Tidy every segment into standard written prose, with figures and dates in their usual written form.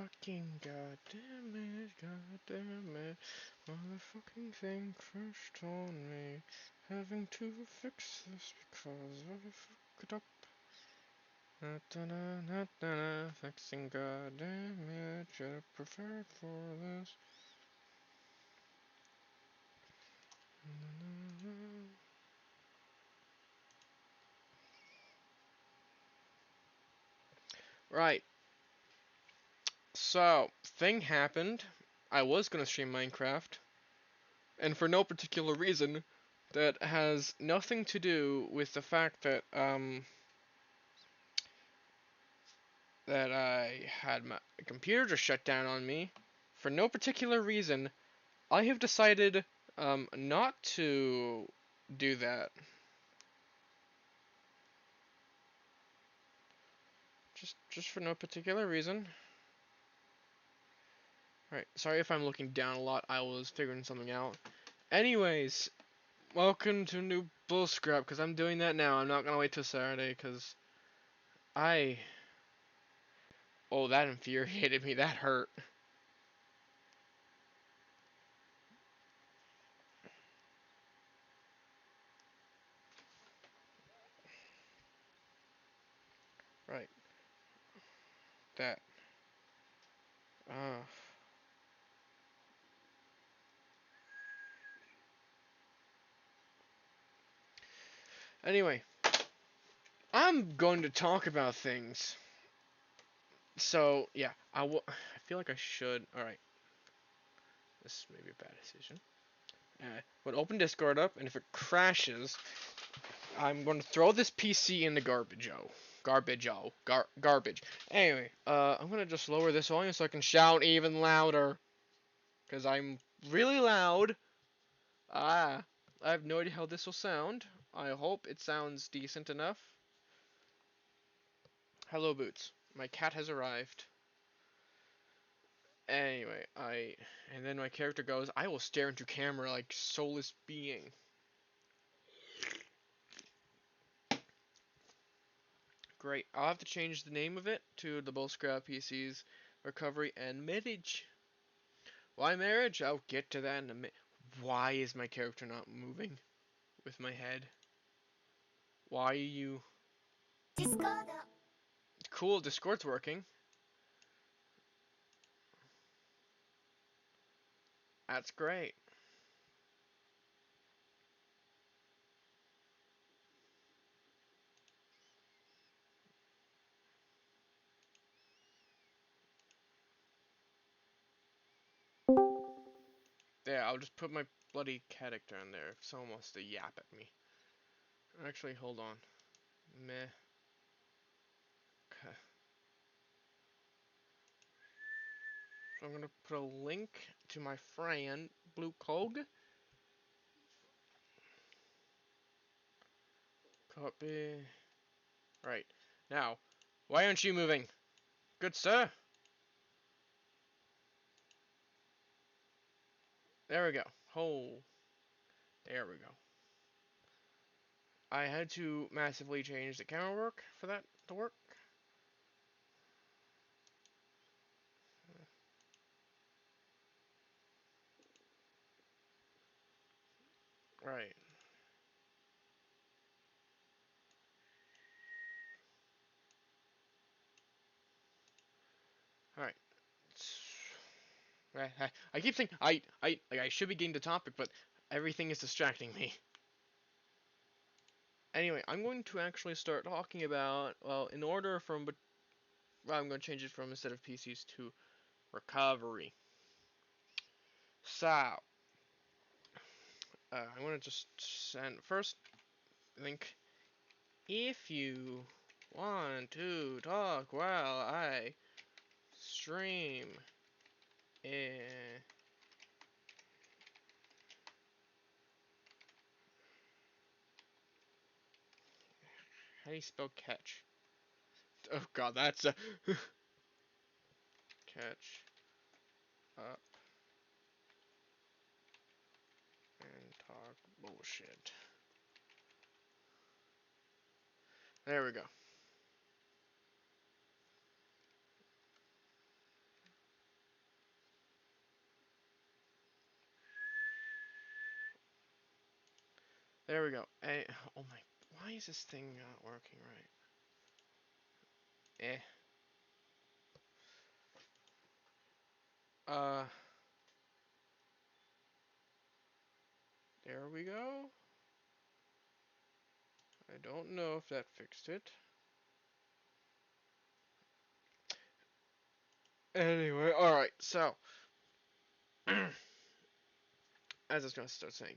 Fucking goddamn it, motherfucking thing crashed on me. Having to fix this because I fucked it up. Fixing goddamn it, should've prepared for this. Right. So, thing happened. I was gonna stream Minecraft, and for no particular reason that has nothing to do with the fact that I had my computer just shut down on me. For no particular reason, I have decided not to do that. Just for no particular reason. Alright, sorry if I'm looking down a lot, I was figuring something out. Anyways, welcome to new BullScrap, because I'm doing that now. I'm not gonna wait till Saturday, because oh, that infuriated me, that hurt. Right, that. Uh, anyway, I'm going to talk about things. So, yeah, I feel like I should. Alright. This may be a bad decision. Would open Discord up, and if it crashes, I'm going to throw this PC in the garbage-o. Garbage. Anyway, I'm going to just lower this volume so I can shout even louder. Because I'm really loud. I have no idea how this will sound. I hope it sounds decent enough. Hello, Boots. My cat has arrived. Anyway, and then my character goes, I will stare into camera like soulless being. Great. I'll have to change the name of it to the BullScrap PC's Recovery and Marriage. Why marriage? I'll get to that in a minute. Why is my character not moving with my head? Why are you... Discord. Cool, Discord's working. That's great. Yeah, I'll just put my bloody character in there if someone wants to yap at me. Actually, hold on. Meh. Okay. So I'm gonna put a link to my friend, Blue Cog. Copy. Right. Now, why aren't you moving? Good sir. There we go. Oh. There we go. I had to massively change the camera work for that to work. Right. Alright. I keep saying I should be getting the topic, but everything is distracting me. Anyway, I'm going to actually start talking about, well, in order from, but well, I'm going to change it from instead of PCs to recovery. So, I'm going to just send first link. If you want to talk while I stream, eh, how do you spell catch? Oh god, that's a catch up and talk bullshit. There we go. There we go. Oh my, why is this thing not working right? Eh. Uh, there we go. I don't know if that fixed it. Anyway, alright, so, as I was gonna start saying,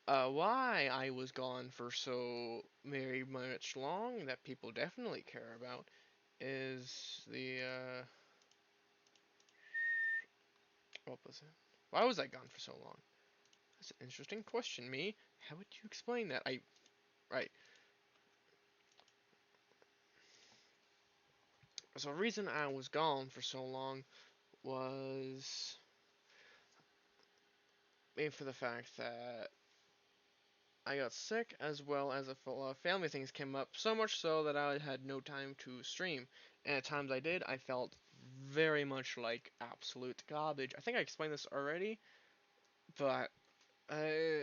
why I was gone for so very much long that people definitely care about is what was it? Why was I gone for so long? That's an interesting question, me. How would you explain that? Right. So the reason I was gone for so long was mainly for the fact that I got sick, as well as a lot of family things came up, so much so that I had no time to stream. And at times I did, I felt very much like absolute garbage. I think I explained this already, but I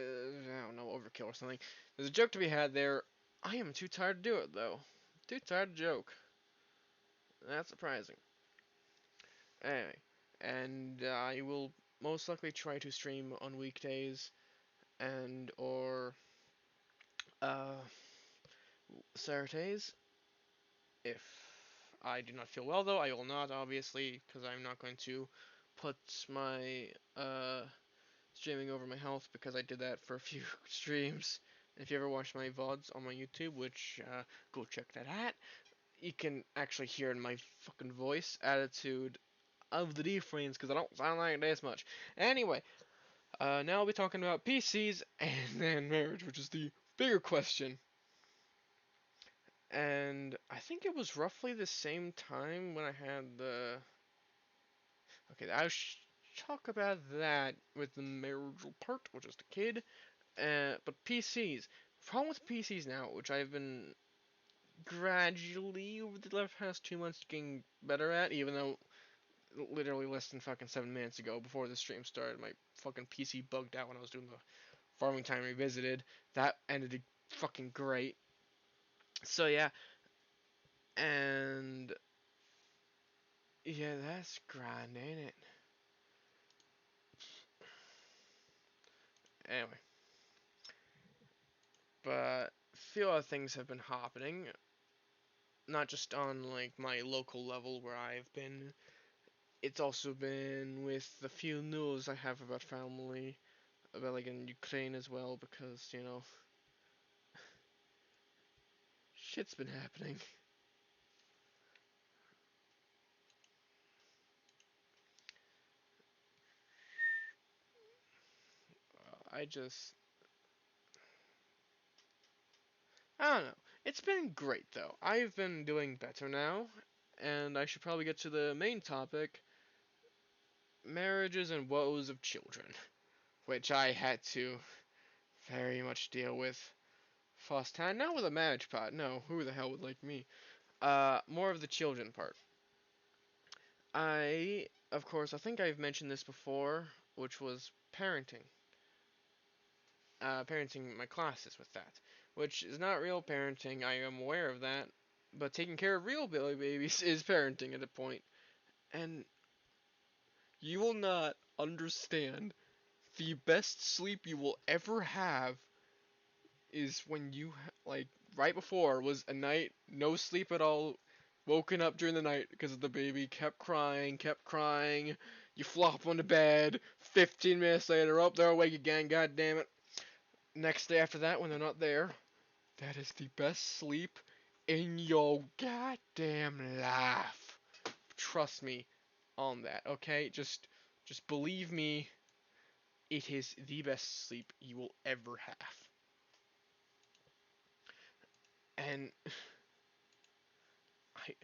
don't know, overkill or something. There's a joke to be had there. I am too tired to do it, though. Too tired to joke. That's surprising. Anyway, and I will most likely try to stream on weekdays and or uh, Saturdays. If I do not feel well, though, I will not, obviously, because I'm not going to put my streaming over my health, because I did that for a few streams. And if you ever watch my VODs on my YouTube, which go check that out, you can actually hear in my fucking voice attitude of the D-frames, because I don't sound like this much. Anyway, now I'll be talking about PCs and then marriage, which is the bigger question. And I think it was roughly the same time when I had the. Okay, I'll talk about that with the marital part, which is the kid. But PCs. The problem with PCs now, which I've been gradually over the past 2 months getting better at, even though literally less than fucking 7 minutes ago, before the stream started, my fucking PC bugged out when I was doing the Farming Time Revisited. That ended fucking great. So yeah, and yeah, that's grind, ain't it? Anyway, but a few other things have been happening, not just on like my local level where I've been. It's also been with the few news I have about family, about like in Ukraine as well, because shit's been happening. I just, I don't know. It's been great though. I've been doing better now, and I should probably get to the main topic: marriages and woes of children, which I had to very much deal with firsthand. Not with a marriage part. No, who the hell would like me? More of the children part. Of course, I think I've mentioned this before, which was parenting. Parenting my classes with that, which is not real parenting. I am aware of that, but taking care of real babies is parenting at a point, and you will not understand. The best sleep you will ever have is when you like right before was a night no sleep at all, woken up during the night because the baby kept crying. You flop on the bed. 15 minutes later, up they're awake again. God damn it. Next day after that, when they're not there, that is the best sleep in your goddamn life. Trust me on that, okay? Just believe me. It is the best sleep you will ever have. And I,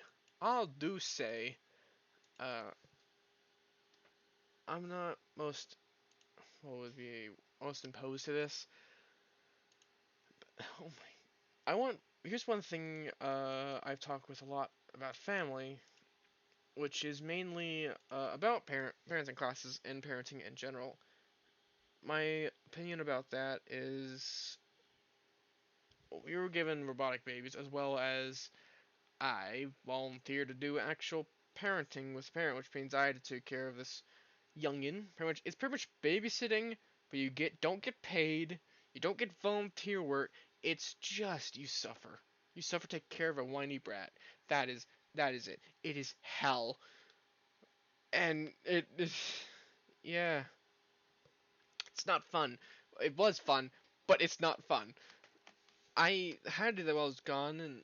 I'll do say, uh, I'm not most, what would be most opposed to this. Oh my, here's one thing, I've talked with a lot about family, which is mainly, about parenting classes and parenting in general. My opinion about that is we were given robotic babies, as well as I volunteered to do actual parenting with a parent, which means I had to take care of this youngin. It's pretty much babysitting, but you don't get paid. You don't get volunteer work. It's just you suffer. You suffer to take care of a whiny brat. That is that is it. It is hell, and it is yeah. It's not fun. It was fun, but it's not fun. I had to do that while I was gone, and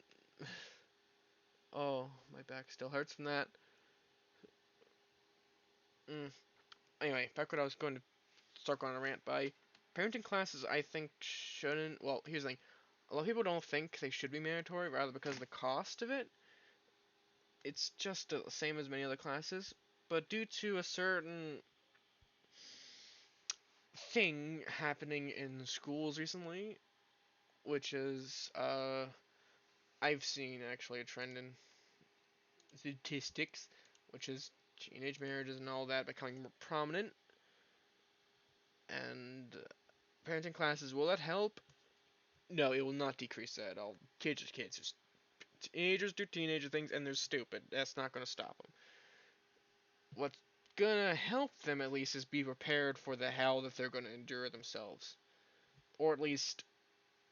oh, my back still hurts from that. Mm. Anyway, back what I was going to start going on a rant by. Parenting classes, I think, shouldn't. Well, here's the thing. A lot of people don't think they should be mandatory, rather because of the cost of it. It's just the same as many other classes, but due to a certain thing happening in schools recently, which is, I've seen actually a trend in statistics, which is teenage marriages and all that becoming more prominent, and parenting classes, will that help? No, it will not decrease that at all. Kids are kids. Just teenagers do teenager things, and they're stupid. That's not going to stop them. What's gonna help them at least is be prepared for the hell that they're going to endure themselves, or at least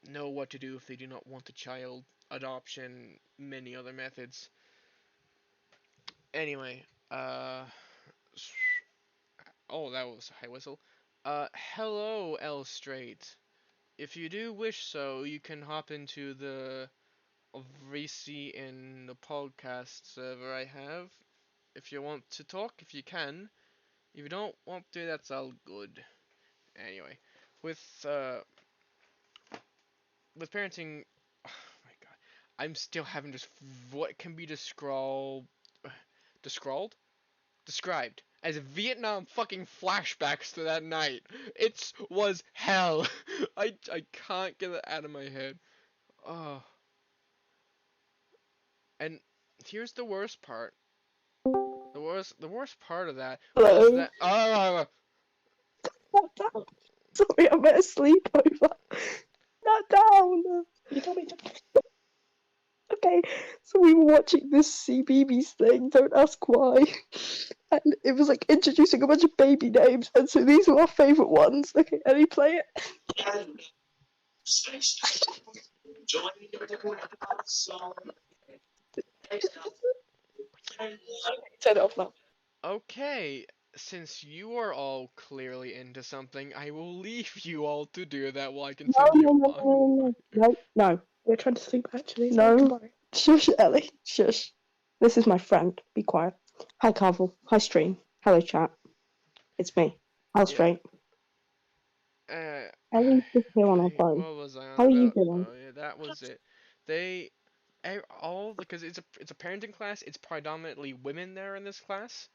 know what to do if they do not want the child, adoption, many other methods. Anyway, oh, that was a high whistle. Hello, L Straight. If you do wish so, you can hop into the VC in the podcast server I have. If you want to talk, if you can. If you don't want to, that's all good. Anyway, with uh, with parenting, oh my god, I'm still having just what can be described as Vietnam fucking flashbacks to that night. It was hell. I can't get it out of my head. Oh, and here's the worst part. The worst part of that was Hello. that Not down. Sorry, I'm at a sleepover. Not down. You told me to. Okay, so we were watching this CBeebies thing. Don't ask why. And it was like introducing a bunch of baby names, and so these were our favourite ones. Okay, Ellie, play it. Turn it off now. okay. Since you are all clearly into something, I will leave you all to do that while I No, continue no, no, on no, my. no, no. We're trying to sleep actually. No. Shush, Ellie. Shush. This is my friend. Be quiet. Hi, Carvel. Hi, Stream. Hello, chat. It's me. Al Yeah. Straight. Uh, Ellie's just here on her phone. what was I on How are you about? doing? Oh yeah, that was it. They all because it's a parenting class. It's predominantly women there in this class,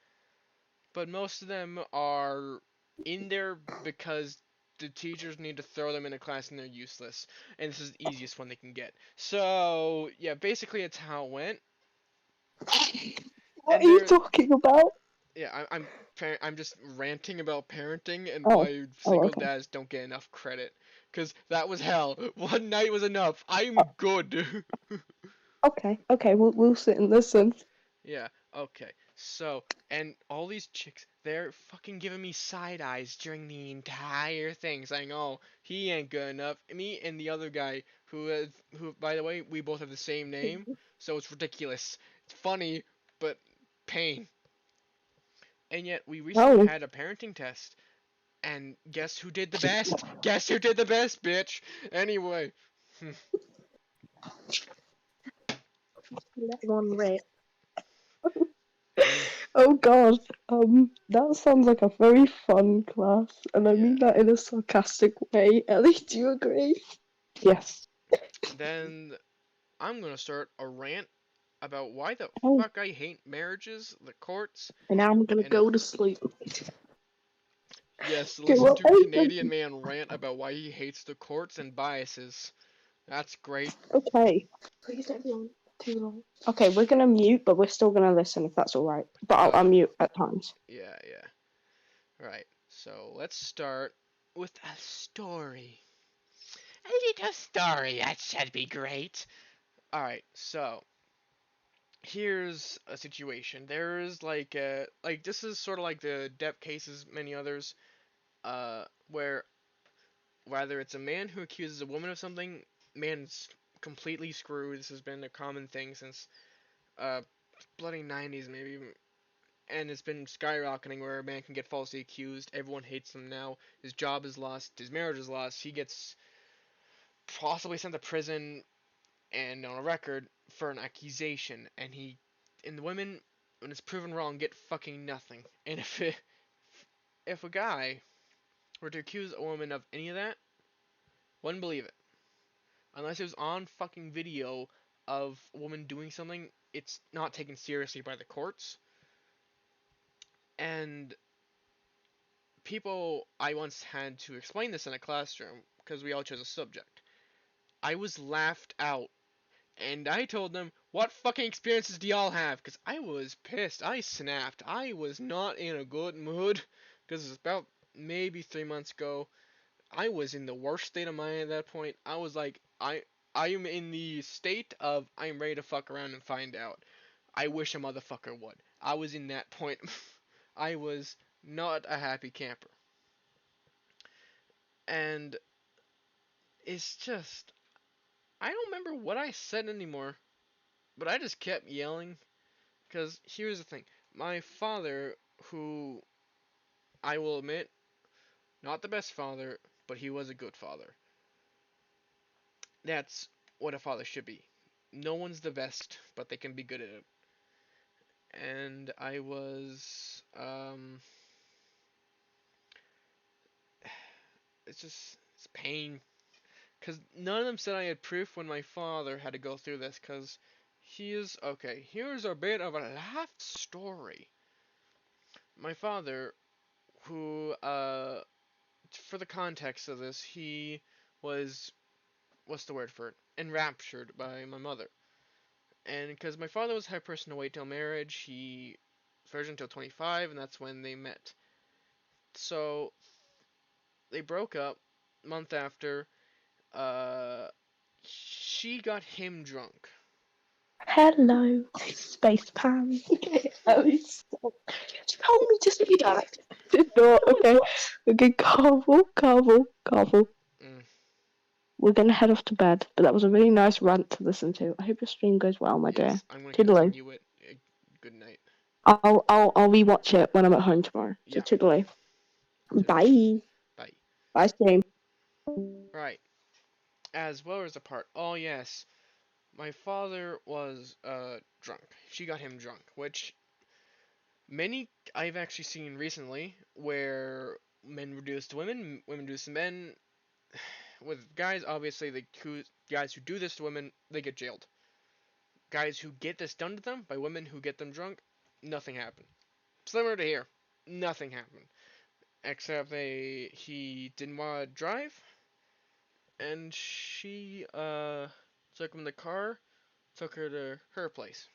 but most of them are in there because the teachers need to throw them in a class and they're useless, and this is the easiest one they can get. So yeah, basically it's how it went, What and are you they're talking about? yeah, I'm just ranting about parenting and Oh, why oh, single okay. dads don't get enough credit. Cause that was hell. One night was enough. I'm good. Okay, okay, we'll sit and listen. Yeah, okay. So, and all these chicks, they're fucking giving me side eyes during the entire thing, saying, "Oh, he ain't good enough." Me and the other guy, who, by the way, we both have the same name, so it's ridiculous. It's funny, but pain. And yet, we recently Oh, had a parenting test. And guess who did the best? Guess who did the best, bitch? Anyway. letting on rip. Mm, Oh God, that sounds like a very fun class, and I yeah. mean that in a sarcastic way. Ellie, do you agree? Yes. Then I'm gonna start a rant about why the Oh, fuck I hate marriages, the courts, and now I'm gonna and go to sleep. yes, Okay, listen well, to Canadian man rant about why he hates the courts and biases. That's great. okay. Please don't be on too long. Okay, we're gonna mute, but we're still gonna listen if that's all right. But I'll Uh, unmute at times. yeah, yeah. Right. So let's start with a story. A little story, that should be great. Alright, so here's a situation. There's like this is sort of like the Depp cases, many others, where whether it's a man who accuses a woman of something, man's completely screwed. This has been a common thing since uh bloody 90s maybe, and it's been skyrocketing where a man can get falsely accused. Everyone hates him now. His job is lost. His marriage is lost. He gets possibly sent to prison and on a record for an accusation. And the women, when it's proven wrong, get fucking nothing. And if a guy were to accuse a woman of any of that, wouldn't believe it unless it was on fucking video of a woman doing something. It's not taken seriously by the courts. And people, I once had to explain this in a classroom because we all chose a subject. I was laughed out, and I told them, "What fucking experiences do y'all have?" Because I was pissed. I snapped. I was not in a good mood because it was about maybe 3 months ago. I was in the worst state of mind at that point. I was like, I am in the state of I'm ready to fuck around and find out. I wish a motherfucker would. I was in that point. I was not a happy camper. And it's just, I don't remember what I said anymore, but I just kept yelling. Because here's the thing, my father, who I will admit, not the best father, but he was a good father. That's what a father should be. No one's the best, but they can be good at it. And I was, it's just, it's pain. Because none of them said I had proof when my father had to go through this, because he is, okay, here's a bit of a life story. My father, who, for the context of this, he was, what's the word for it? Enraptured by my mother. And because my father was the type of person to wait till marriage, he virgin until 25, and that's when they met. So they broke up. Month after, uh, she got him drunk. Hello, space pan. Alice. You told me to say that. Did not. Okay. Okay, Carvel. Mm, We're gonna head off to bed, but that was a really nice rant to listen to. I hope your stream goes well, my dear. yes, I'm gonna Toodaloo. continue it. Good night. I'll rewatch it when I'm at home tomorrow. So Yeah, toodaloo. toodaloo. Bye. Bye. Bye, stream. Right. As well as the part. Oh yes, my father was drunk. She got him drunk, which many I've actually seen recently where men reduce to women, women reduce to men. With guys, obviously, guys who do this to women, they get jailed. Guys who get this done to them by women who get them drunk, nothing happened. Similar to here, nothing happened. Except he didn't want to drive, and she took him in the car, took her to her place.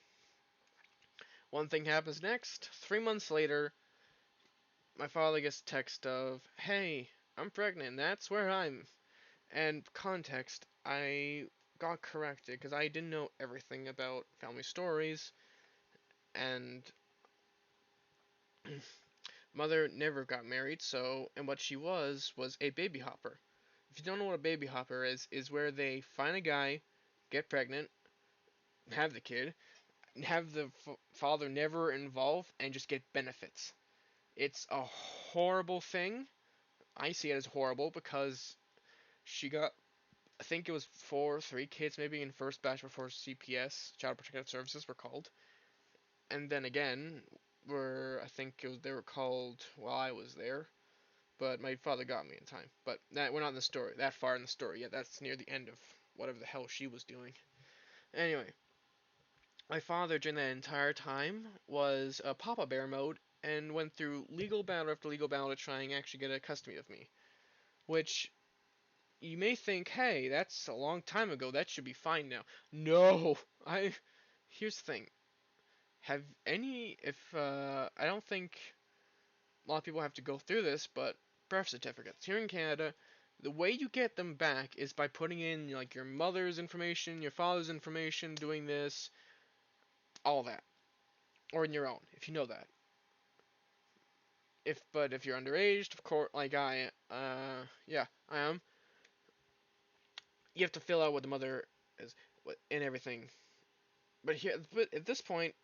One thing happens next. 3 months later, my father gets a text of, "Hey, I'm pregnant. That's where I'm." And context, I got corrected because I didn't know everything about family stories, and mother never got married, so, and what she was a baby hopper. If you don't know what a baby hopper is where they find a guy, get pregnant, have the kid, have the father never involved, and just get benefits. It's a horrible thing. I see it as horrible because she got, I think it was 3 kids maybe in first batch before CPS, Child Protective Services, were called. And then again, I think they were called while I was there. But my father got me in time. But we're not in the story, that far in the story yet. That's near the end of whatever the hell she was doing. Anyway, my father during that entire time was a Papa Bear mode and went through legal battle after legal battle to try and actually get a custody of me. Which you may think, hey, that's a long time ago. That should be fine now. No, Here's the thing. Have any? If I don't think a lot of people have to go through this, but birth certificates here in Canada, The way you get them back is by putting in like your mother's information, your father's information, doing this, all that, or in your own, if you know that. If you're underage, of course, like yeah, I am. You have to fill out what the mother is, and everything. But at this point,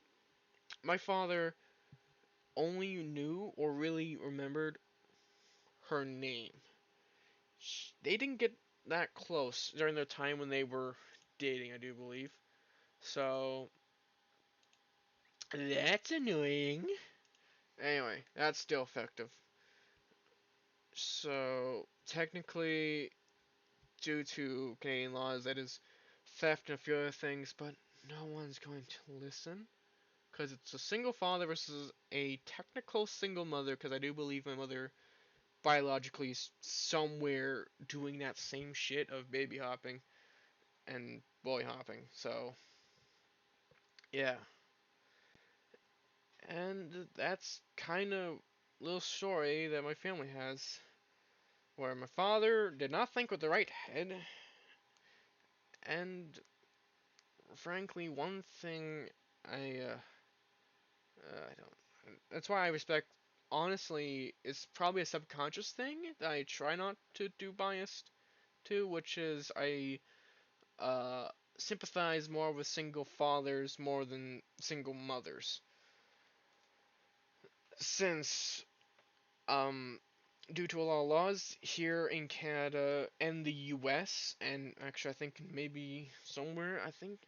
my father only knew or really remembered her name. They didn't get that close during their time when they were dating, I do believe. So that's annoying. Anyway, that's still effective. So technically, due to Canadian laws, that is theft and a few other things, but no one's going to listen because it's a single father versus a technical single mother. Because I do believe my mother biologically is somewhere doing that same shit of baby hopping and boy hopping. So yeah, and that's kind of little story that my family has, where my father did not think with the right head, and frankly, one thing I I don't. That's why I respect. Honestly, it's probably a subconscious thing that I try not to do biased to, which is I uh sympathize more with single fathers more than single mothers, since um due to a lot of laws here in Canada and the U.S. and actually I think maybe somewhere I think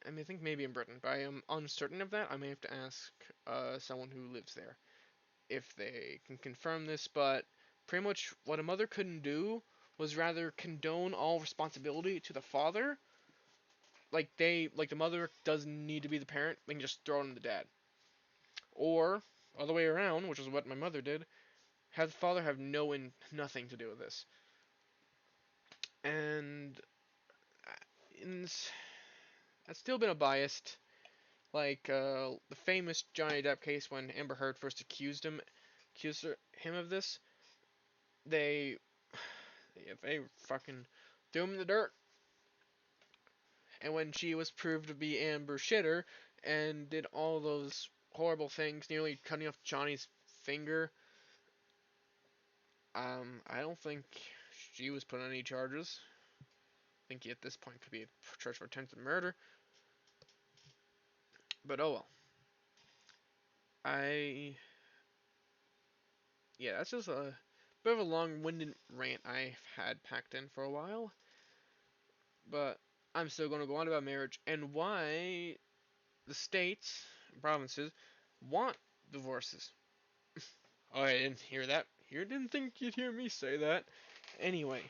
maybe in Britain, but I am uncertain of that. I may have to ask someone who lives there if they can confirm this, but pretty much what a mother couldn't do was rather condone all responsibility to the father. Like the mother doesn't need to be the parent; they can just throw it on the dad, or other way around, which is what my mother did. Have the father have nothing to do with this, and it's, that's still been a biased. Like the famous Johnny Depp case when Amber Heard first accused him of this. They they fucking threw him in the dirt. And when she was proved to be Amber Shitter and did all those horrible things, nearly cutting off Johnny's finger, I don't think she was put on any charges. I think he at this point could be charged for attempted murder. But oh well. I Yeah, that's just a bit of a long-winded rant I've had packed in for a while. But I'm still going to go on about marriage and why the states, provinces, want divorces. Oh, I didn't hear that. You didn't think you'd hear me say that. Anyway,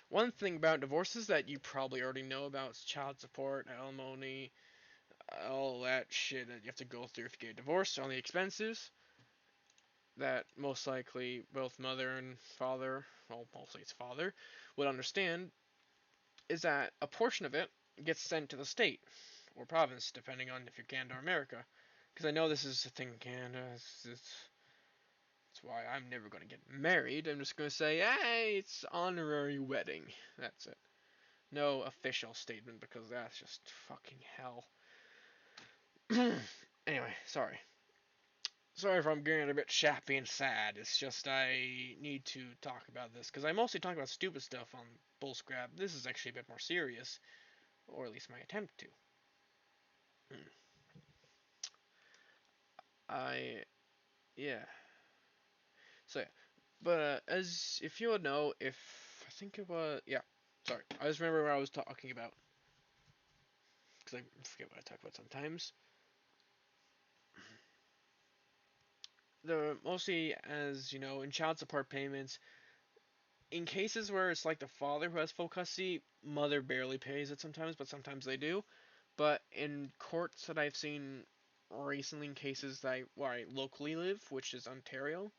one thing about divorces that you probably already know about is child support, alimony, all that shit that you have to go through if you get divorced, all the expenses that most likely both mother and father, well, mostly it's father, would understand is that a portion of it gets sent to the state or province, depending on if you're Canada or America. Because I know this is a thing in Canada. That's why I'm never going to get married. I'm just going to say, hey, it's honorary wedding. That's it. No official statement because that's just fucking hell. Anyway, sorry. Sorry if I'm getting a bit shappy and sad. It's just I need to talk about this because I mostly talk about stupid stuff on BullScrap. This is actually a bit more serious, or at least my attempt to. Hmm. I Yeah. So yeah, but as if you would know, if I think it was yeah, sorry, I just remember what I was talking about because I forget what I talk about sometimes. The mostly as you know in child support payments, in cases where it's like the father who has full custody, mother barely pays it sometimes, but sometimes they do. But in courts that I've seen recently, in cases that where I locally live, which is Ontario,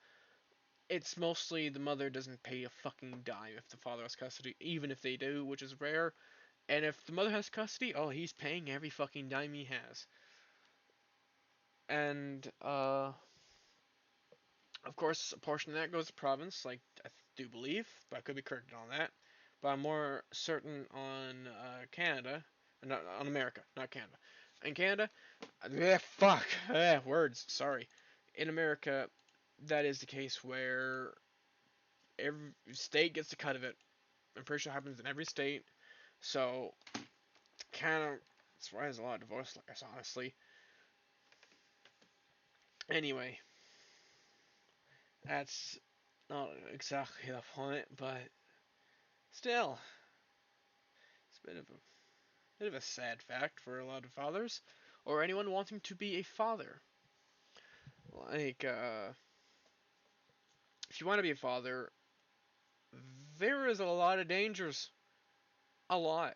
it's mostly the mother doesn't pay a fucking dime if the father has custody, even if they do, which is rare. And if the mother has custody, oh, he's paying every fucking dime he has. And of course, a portion of that goes to province. Like do believe, but I could be corrected on that. But I'm more certain on Canada, not on America, not Canada. In Canada, fuck, words. Sorry. In America, that is the case where every state gets a cut of it. I'm pretty sure it happens in every state. So, Canada, that's why there's a lot of divorce lawyers, honestly. Anyway, that's not exactly the point, but still, it's a bit of a sad fact for a lot of fathers, or anyone wanting to be a father. Like, if you want to be a father, there is a lot of dangers, a lot,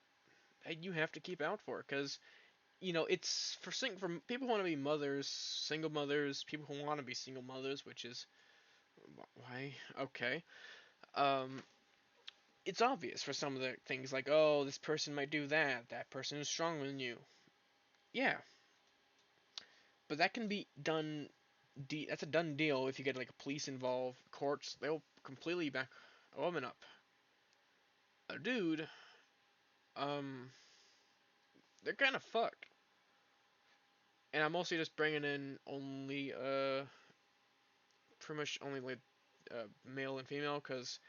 that you have to keep out for, because it's for people who want to be mothers, single mothers, people who want to be single mothers, which is why okay. Um, it's obvious for some of the things like, oh, this person might do that. That person is stronger than you. Yeah, but that can be done. That's a done deal if you get like police involved, courts. They'll completely back a woman up. A dude, um, they're kind of fucked. And I'm mostly just bringing in only pretty much only like male and female, because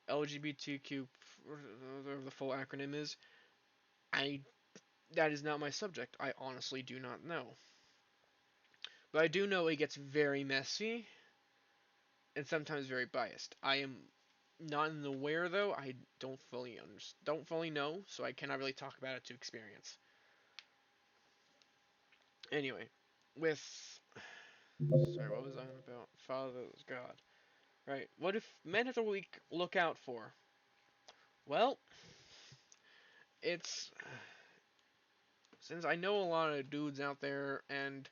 LGBTQ, whatever the full acronym is, I that is not my subject. I honestly do not know. But I do know it gets very messy and sometimes very biased. I am not in the where though. I don't fully know, so I cannot really talk about it to experience. Anyway, with sorry, what was I on about? Father's God. Right. What if men have to look out for? Well, it's since I know a lot of dudes out there, and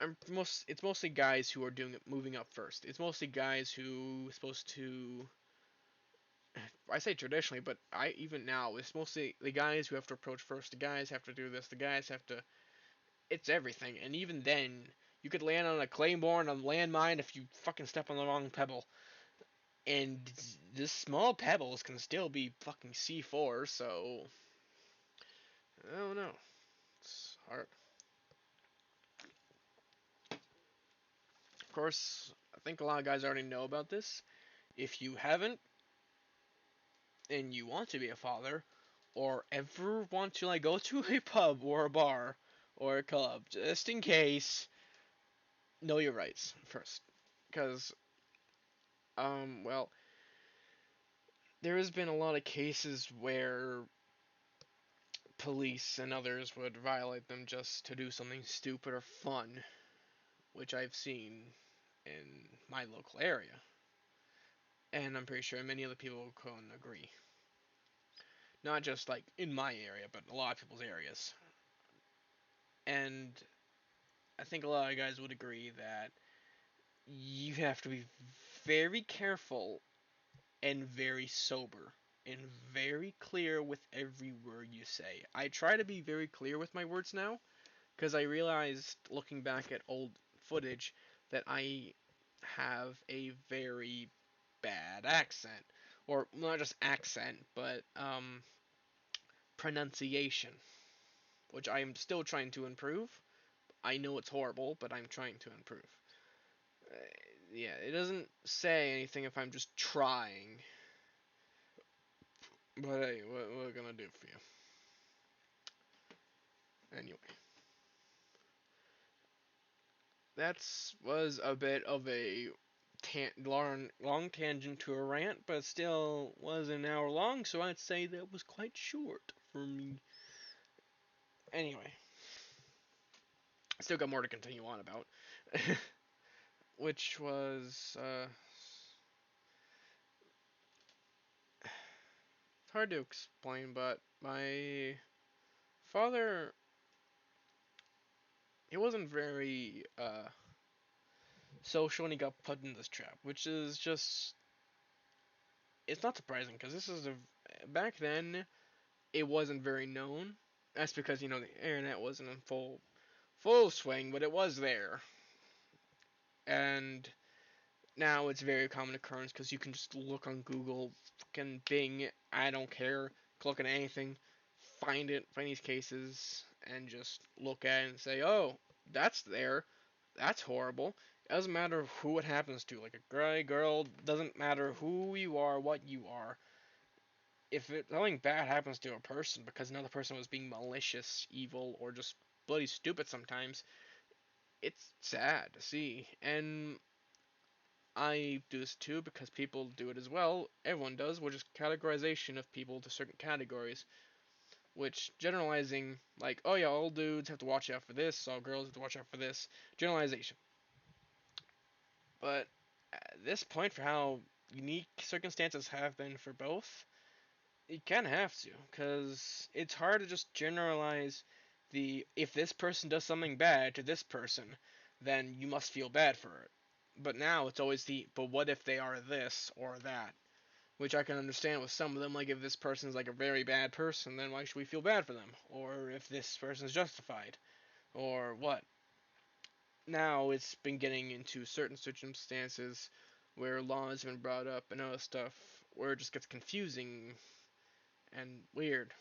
it's mostly guys who are doing it, moving up first. It's mostly guys who are supposed to. I say traditionally, but I even now it's mostly the guys who have to approach first. The guys have to do this. The guys have to. It's everything, and even then, you could land on a claymore and a landmine if you fucking step on the wrong pebble. And the small pebbles can still be fucking C4, so I don't know. It's hard. Of course, I think a lot of guys already know about this. If you haven't, and you want to be a father, or ever want to like go to a pub or a bar or a club, just in case, know your rights first, because well, there has been a lot of cases where police and others would violate them just to do something stupid or fun, which I've seen in my local area, and I'm pretty sure many other people can agree. Not just like in my area, but a lot of people's areas. And I think a lot of guys would agree that you have to be very careful and very sober and very clear with every word you say. I try to be very clear with my words now because I realized looking back at old footage that I have a very bad accent, or not just accent, but pronunciation, which I am still trying to improve. I know it's horrible, but I'm trying to improve. Uh, yeah, it doesn't say anything if I'm just trying. But hey, what we're gonna do for you? Anyway, that's was a bit of a long tangent to a rant, but still was an hour long, so I'd say that was quite short for me. Anyway, still got more to continue on about, which was hard to explain, but my father, he wasn't very social when he got put in this trap, which is just it's not surprising because this is a back then it wasn't very known. That's because the internet wasn't in full swing, but it was there, and Now it's very common occurrence because you can just look on Google, fucking Bing, I don't care, click on anything, find these cases, and just look at it and say, oh, that's there, that's horrible. It doesn't matter who it happens to, like a guy, girl, doesn't matter who you are, what you are. If something bad happens to a person because another person was being malicious, evil, or just bloody stupid sometimes, it's sad to see. And I do this too because people do it as well. Everyone does, which is categorization of people to certain categories. Which generalizing, like, oh yeah, all dudes have to watch out for this, all girls have to watch out for this. Generalization. But at this point, for how unique circumstances have been for both, you kind of have to, because it's hard to just generalize the if this person does something bad to this person, then you must feel bad for it. But now it's always the but what if they are this or that, which I can understand with some of them. Like if this person's like a very bad person, then why should we feel bad for them? Or if this person's justified, or what? Now it's been getting into certain circumstances where laws have been brought up and other stuff where it just gets confusing and weird.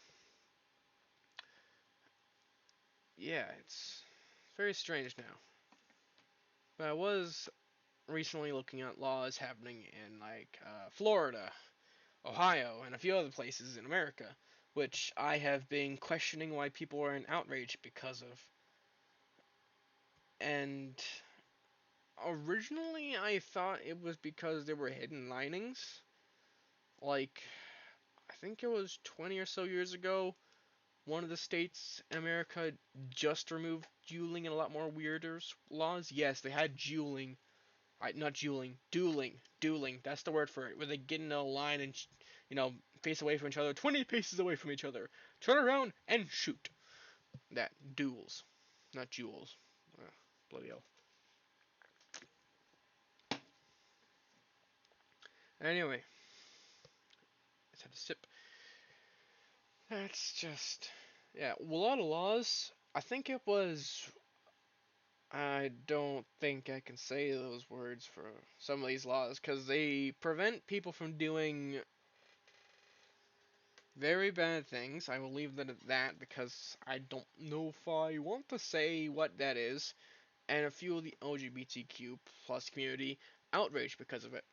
Yeah, it's very strange now. But I was recently looking at laws happening in like Florida, Ohio, and a few other places in America, which I have been questioning why people are in outrage because of. And originally I thought it was because there were hidden linings. Like, I think it was 20 or so years ago, one of the states in America just removed dueling and a lot more weirder laws. Yes, they had dueling. Not dueling, dueling. That's the word for it. Where they get in a line and, face away from each other, 20 paces away from each other, turn around and shoot. That duels, not jewels. Bloody hell. Anyway, let's have a sip. That's just, yeah. A lot of laws. I think it was. I don't think I can say those words for some of these laws because they prevent people from doing very bad things. I will leave that at that because I don't know if I want to say what that is. And a few of the LGBTQ plus community outraged because of it.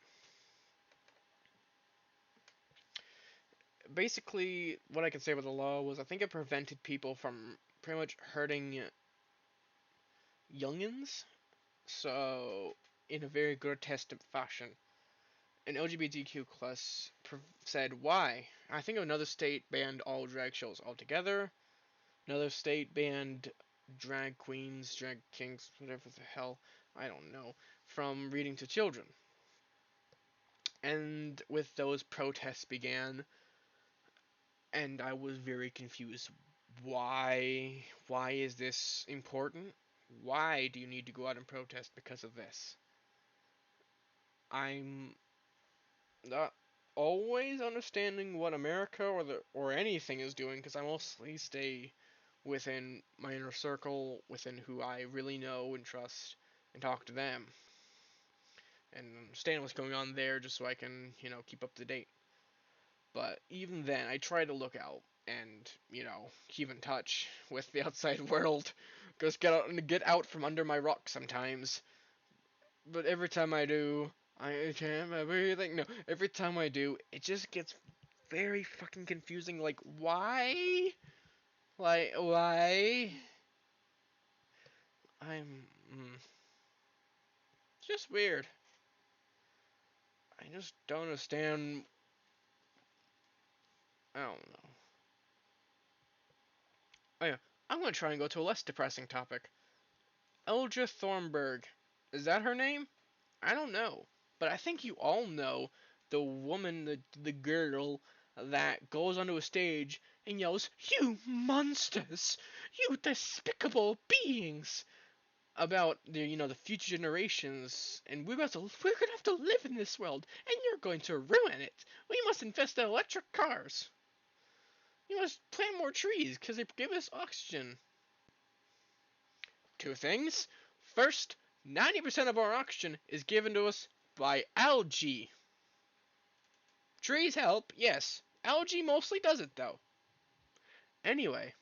Basically, what I can say about the law was I think it prevented people from pretty much hurting youngins. So, in a very grotesque fashion. An LGBTQ plus said why. I think another state banned all drag shows altogether. Another state banned drag queens, drag kings, whatever the hell, I don't know, from reading to children. And with those protests began, and I was very confused. Why? Why is this important? Why do you need to go out and protest because of this? I'm not always understanding what America or anything is doing because I mostly stay within my inner circle, within who I really know and trust, and talk to them and understand what's going on there just so I can, keep up to date. But even then, I try to look out and, keep in touch with the outside world. Just get out from under my rock sometimes. But every time I do, I can't everything. No, every time I do, it just gets very fucking confusing. Like, why? Like, why? I'm just weird. I just don't understand. I don't know. Oh yeah, I'm gonna try and go to a less depressing topic. Eldra Thornburg. Is that her name? I don't know. But I think you all know the woman, the girl that goes onto a stage and yells, "You monsters! You despicable beings!" About the future generations, and we're gonna have to live in this world, and you're going to ruin it. We must invest in electric cars. You must plant more trees because they give us oxygen. Two things. First, 90% of our oxygen is given to us by algae. Trees help, yes. Algae mostly does it though. Anyway,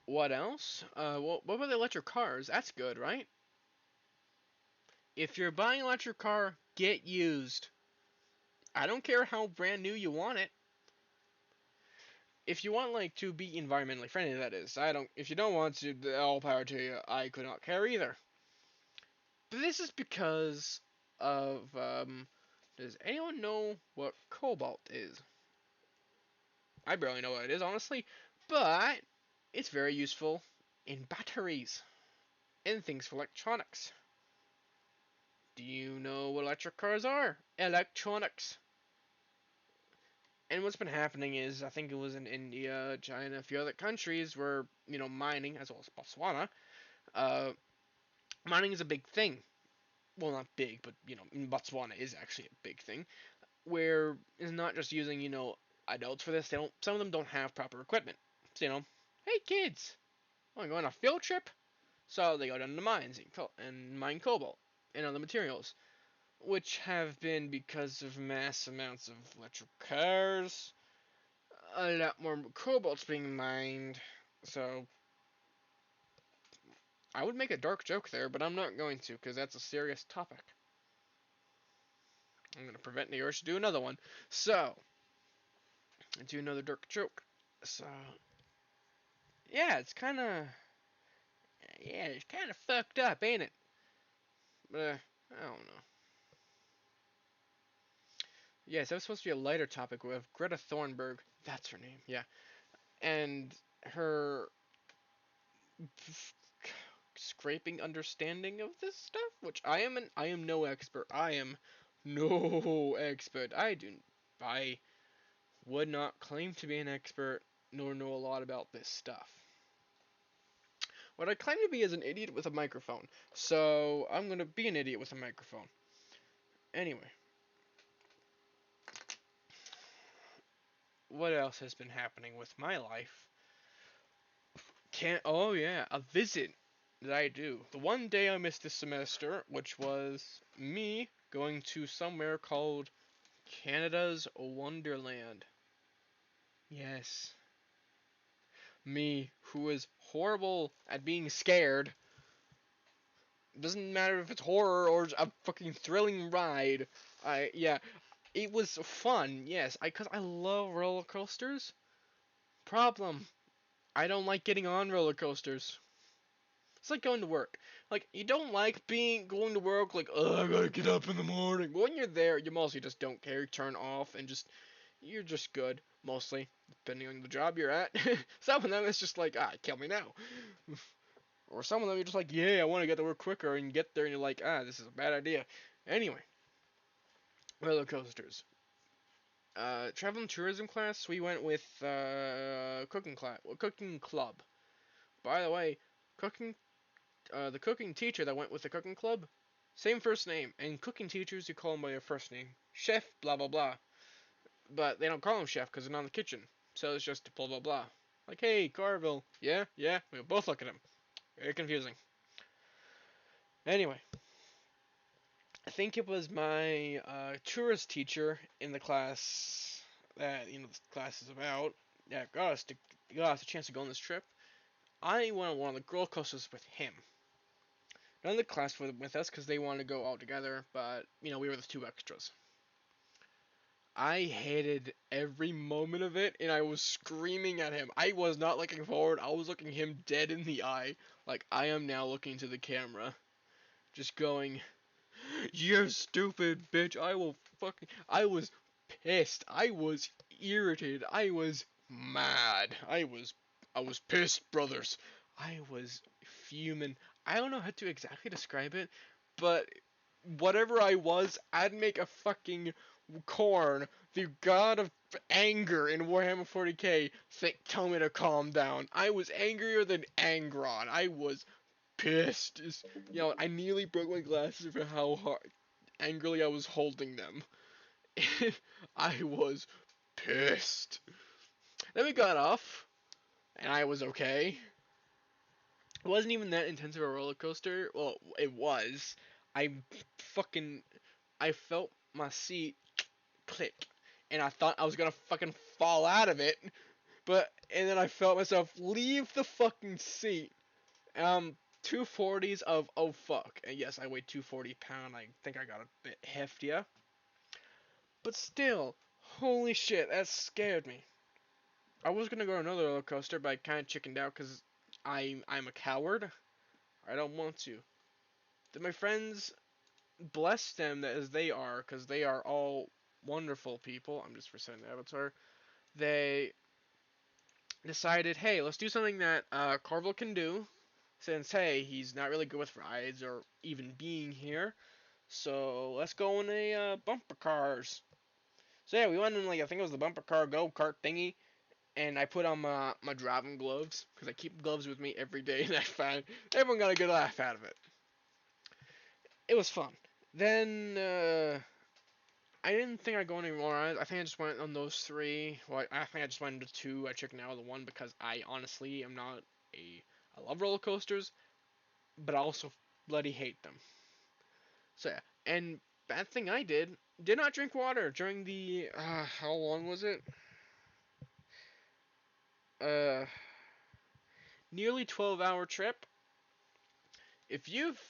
what else? What about electric cars? That's good, right? If you're buying an electric car, get used. I don't care how brand new you want it. If you want like to be environmentally friendly, that is. I don't. If you don't want to, all power to you. I could not care either. But this is because of Does anyone know what cobalt is? I barely know what it is, honestly, but it's very useful in batteries and things for electronics. Do you know what electric cars are? Electronics. And what's been happening is, I think it was in India, China, a few other countries where, mining, as well as Botswana, uh, mining is a big thing. Well, not big, but, in Botswana is actually a big thing. Where it's not just using, adults for this. Some of them don't have proper equipment. So, hey kids, want to go on a field trip? So they go down to the mines and mine cobalt and other materials, which have been, because of mass amounts of electric cars, a lot more cobalt's being mined. So I would make a dark joke there, but I'm not going to, because that's a serious topic. I'm going to prevent the urge to do another one. So, do another dark joke. So, yeah, it's kind of, fucked up, ain't it? I don't know. Yes, that was supposed to be a lighter topic with Greta Thunberg. That's her name, yeah. And her scraping understanding of this stuff, which I am no expert. I am no expert. I would not claim to be an expert nor know a lot about this stuff. What I claim to be is an idiot with a microphone. So I'm gonna be an idiot with a microphone. Anyway, what else has been happening with my life? Oh yeah, a visit that I do. The one day I missed this semester, which was me going to somewhere called Canada's Wonderland. Yes. Me, who is horrible at being scared. Doesn't matter if it's horror or a fucking thrilling ride. Yeah, it was fun, yes. Cause I love roller coasters. Problem, I don't like getting on roller coasters. It's like going to work. Like, you don't like going to work, like, oh, I gotta get up in the morning. But when you're there, you mostly just don't care, you turn off, and you're just good, mostly, depending on the job you're at. Some of them, it's just like, kill me now. Or some of them, you're just like, yeah, I want to get to work quicker, and you get there, and you're like, this is a bad idea. Anyway, roller coasters. Travel and tourism class, we went with, cooking club. By the way, cooking the cooking teacher that went with the cooking club, same first name. And cooking teachers, you call them by their first name. Chef, blah, blah, blah. But they don't call him chef because they're not in the kitchen. So it's just blah, blah, blah. Like, hey, Carville. Yeah, yeah. We both look at him. Very confusing. Anyway, I think it was my tourist teacher in the class that, this class is about. Yeah, got us a chance to go on this trip. I went on one of the roller coasters with him. None of the class were with us because they wanted to go all together, but, we were the two extras. I hated every moment of it, and I was screaming at him. I was not looking forward, I was looking him dead in the eye, like I am now looking to the camera. Just going, you stupid bitch, I was pissed, I was irritated, I was mad, I was pissed, brothers. I was fuming. I don't know how to exactly describe it, but whatever I was, I'd make a fucking Corn, the god of anger in Warhammer 40k, tell me to calm down. I was angrier than Angron. I was pissed. I nearly broke my glasses for how angrily I was holding them. I was pissed. Then we got off, and I was okay. It wasn't even that intense of a roller coaster. Well, it was. I fucking I felt my seat click, and I thought I was gonna fucking fall out of it, and then I felt myself leave the fucking seat. 240s of oh fuck, and yes, I weigh 240 pounds. I think I got a bit heftier, but still, holy shit, that scared me. I was gonna go on another roller coaster, but I kind of chickened out because I'm a coward. I don't want to. My friends, bless them as they are, because they are all wonderful people. I'm just reciting the avatar. They decided, hey, let's do something that Carvel can do, since hey, he's not really good with rides or even being here. So let's go in a bumper cars. So yeah, we went in like I think it was the bumper car go kart thingy, and I put on my driving gloves because I keep gloves with me every day, and I found everyone got a good laugh out of it. It was fun. Then I didn't think I'd go any more. I think I just went on those three. Well, I think I just went into two. I chickened out of the one because I honestly am not a. I love roller coasters, but I also bloody hate them. So yeah, and bad thing I did not drink water during the how long was it? Uh, Nearly 12-hour trip. If you've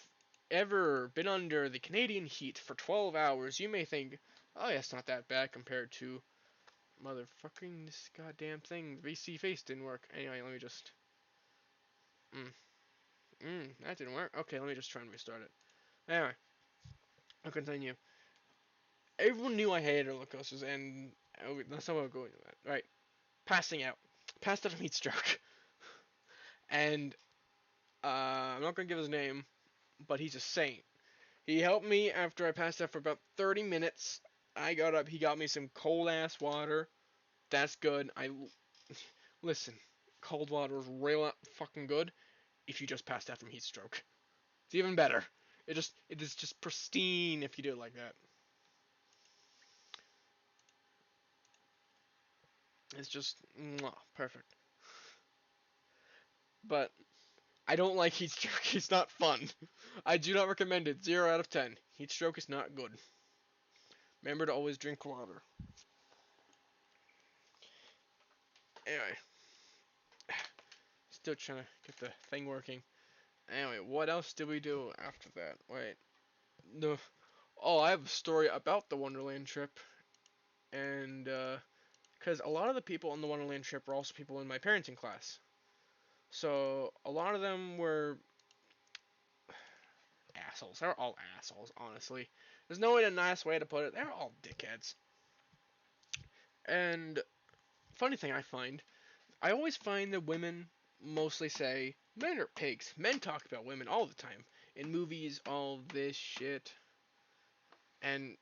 ever been under the Canadian heat for 12 hours, you may think, oh yeah, it's not that bad compared to motherfucking this goddamn thing. VC face didn't work. Anyway, let me just. Mm, that didn't work. Okay, let me just try and restart it. Anyway, I'll continue. Everyone knew I hated roller coasters, and that's not what I'm going to that. Right, passing out. Passed out of heat stroke. And I'm not gonna give his name, but he's a saint. He helped me after I passed out for about 30 minutes. I got up. He got me some cold ass water. That's good. Listen. Cold water is real fucking good if you just passed out from heat stroke. It's even better. It is just pristine if you do it like that. It's just perfect. But I don't like heat stroke. It's not fun. I do not recommend it. 0 out of 10. Heat stroke is not good. Remember to always drink water. Anyway, still trying to get the thing working. Anyway, what else did we do after that? Wait, no. Oh, I have a story about the Wonderland trip, and because a lot of the people on the Wonderland trip were also people in my parenting class. So a lot of them were assholes. They're all assholes, honestly. There's no nice way to put it. They're all dickheads. And funny thing I always find that women mostly say men are pigs. Men talk about women all the time in movies, all this shit, and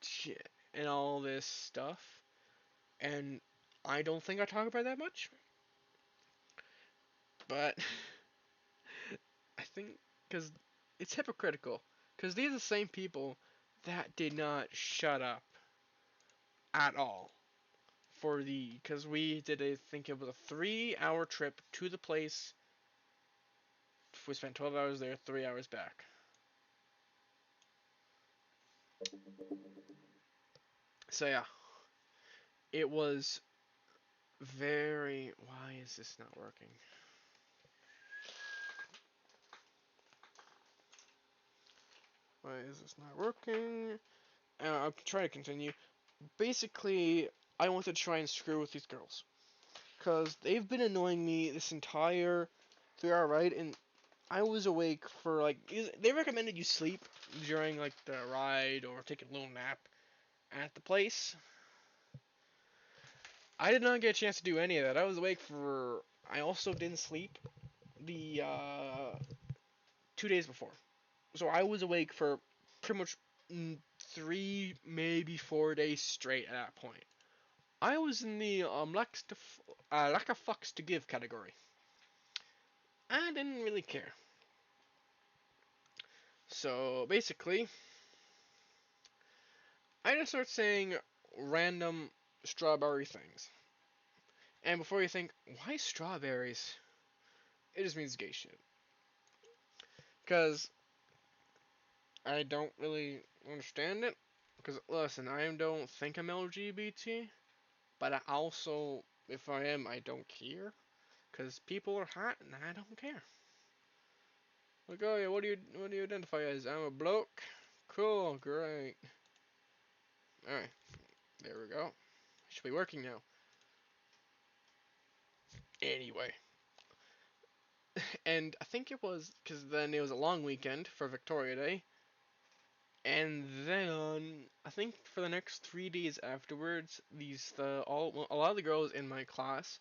shit, and all this stuff. And I don't think I talk about that much, but I think because it's hypocritical. Because these are the same people that did not shut up at all for because we did I think it was a 3-hour trip to the place. We spent 12 hours there, 3 hours back. So yeah, it was very. Why is this not working? Why is this not working? I'll try to continue. Basically, I want to try and screw with these girls. Because they've been annoying me this entire 3-hour ride, and I was awake for like. They recommended you sleep during like the ride or take a little nap at the place. I did not get a chance to do any of that. I was awake for. I also didn't sleep the 2 days before. So I was awake for pretty much 3, maybe 4 days straight at that point. I was in the lack of fucks to give category. I didn't really care. So basically, I just start saying random strawberry things. And before you think, why strawberries? It just means gay shit. Because I don't really understand it. Because, listen, I don't think I'm LGBT, but I also, if I am, I don't care. Because people are hot and I don't care. Like, oh yeah, what do you identify as? I'm a bloke. Cool, great. Alright, there we go. Should be working now. Anyway, and I think it was because then it was a long weekend for Victoria Day, and then I think for the next 3 days afterwards, a lot of the girls in my class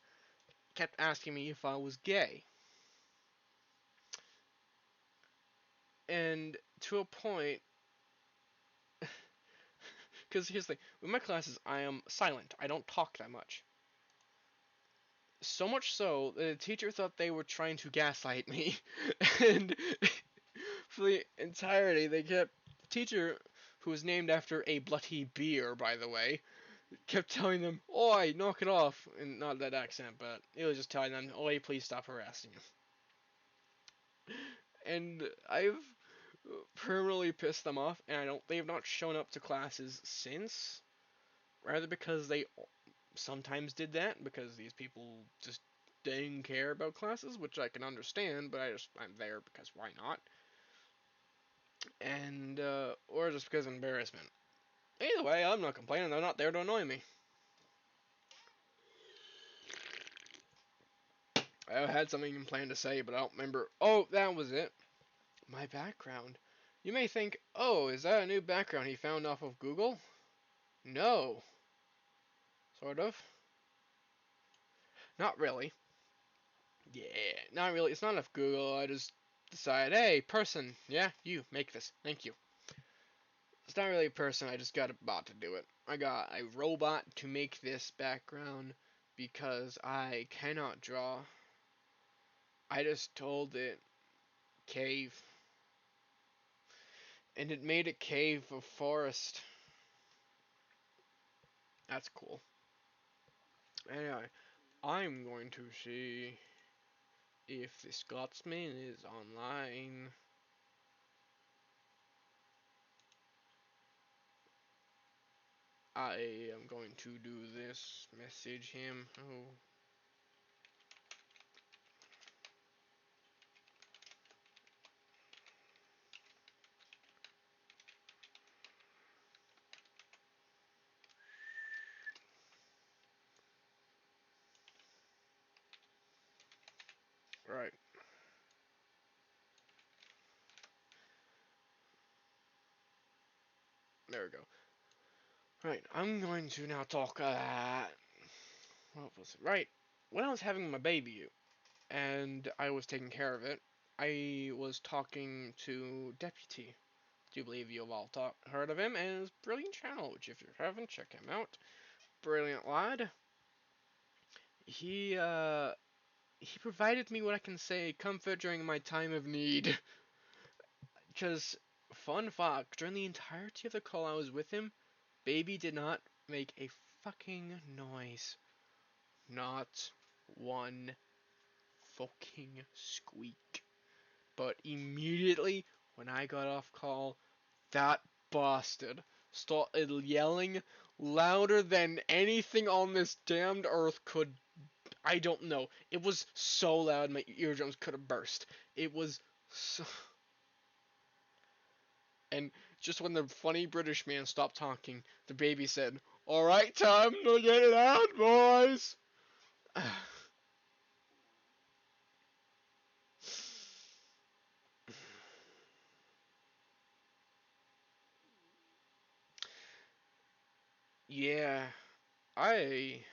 kept asking me if I was gay, and to a point, because here's the thing, with my classes I am silent. I don't talk that much. So much so that the teacher thought they were trying to gaslight me, and for the entirety they kept teacher, who was named after a bloody beer, by the way, kept telling them, "Oi, knock it off," and not that accent, but it was just telling them, "Oi, please stop harassing him." And I've permanently pissed them off, and they've not shown up to classes since, rather because they sometimes did that because these people just didn't care about classes, which I can understand, but I'm there because why not? And or just because of embarrassment. Either way, I'm not complaining. They're not there to annoy me. I had something planned to say, but I don't remember. Oh, that was it. My background. You may think, oh, is that a new background he found off of Google? No. Sort of. Not really. Yeah, not really. It's not enough Google. I just decided, hey, person, yeah, you, make this. Thank you. It's not really a person, I just got a bot to do it. I got a robot to make this background because I cannot draw. I just told it cave, and it made a cave of forest. That's cool. Anyway, I'm going to see if the Scotsman is online. I am going to do this. Message him. Oh, right. There we go. Right, I'm going to now talk. What was it? Right, when I was having my baby and I was taking care of it, I was talking to Deputy. Do believe you've all heard of him and his brilliant channel, which if you haven't, check him out. Brilliant lad. He uh he provided me what I can say comfort during my time of need. Because fun fact, during the entirety of the call I was with him, baby did not make a fucking noise. Not one fucking squeak. But immediately when I got off call, that bastard started yelling louder than anything on this damned earth could. I don't know. It was so loud my eardrums could have burst. It was so. And just when the funny British man stopped talking, the baby said, "Alright, time to get it out, boys!" Yeah, I.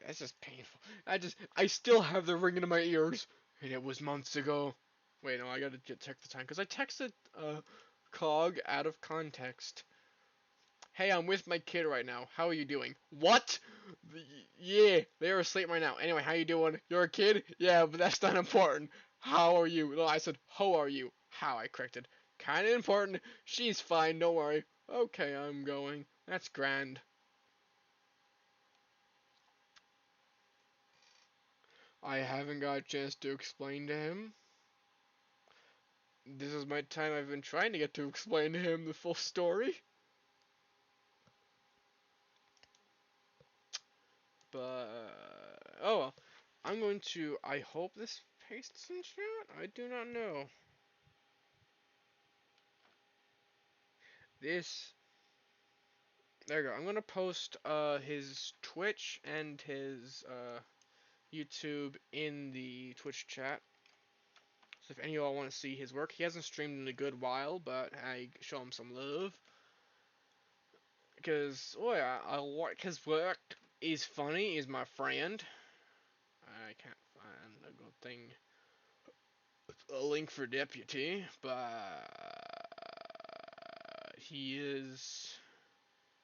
That's just painful. I still have the ringing in my ears. And it was months ago. Wait, no, I gotta check the time. Because I texted Cog out of context. Hey, I'm with my kid right now. How are you doing? What? Yeah, they're asleep right now. Anyway, how you doing? You're a kid? Yeah, but that's not important. How are you? No, I said, how are you? How, I corrected. Kinda important. She's fine, don't worry. Okay, I'm going. That's grand. I haven't got a chance to explain to him. This is my time I've been trying to get to explain to him the full story. But oh well. I'm going to. I hope this pastes in chat. I do not know. This. There you go. I'm gonna post his Twitch and his YouTube in the Twitch chat. So if any of y'all want to see his work, he hasn't streamed in a good while, but I show him some love. Because, oh yeah, I like his work. He's funny, he's my friend. I can't find a good thing. A link for Deputy, but he is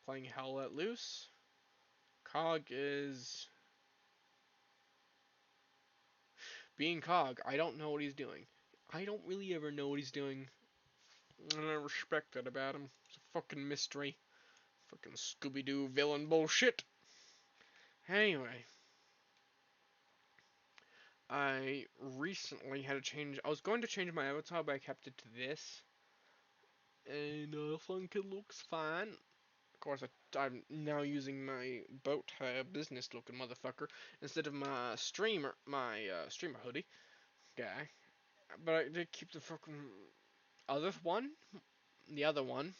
playing Hell Let Loose. Cog is being Cog. I don't know what he's doing. I don't really ever know what he's doing. And I respect that about him. It's a fucking mystery. Fucking Scooby-Doo villain bullshit. Anyway, I recently had to change. I was going to change my avatar, but I kept it to this. And I think it looks fine. Of course, I'm now using my bow tie business-looking motherfucker instead of my streamer hoodie guy. But I did keep the fucking other one. The other one.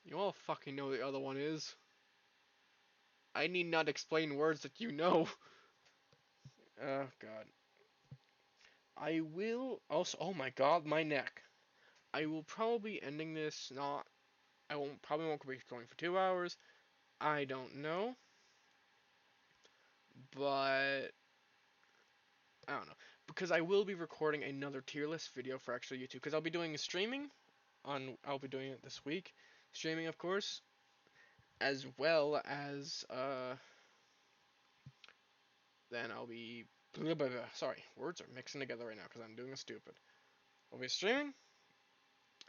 You all fucking know the other one is. I need not explain words that you know. Oh god. I will also. Oh my god, my neck. I will probably be ending this. Not. I won't probably won't be going for 2 hours. I don't know, but I don't know because I will be recording another tier list video for actual YouTube because I'll be doing streaming on. I'll be doing it this week, streaming of course, as well as then I'll be. Blah, blah, blah. Sorry, words are mixing together right now because I'm doing a stupid. I'll be streaming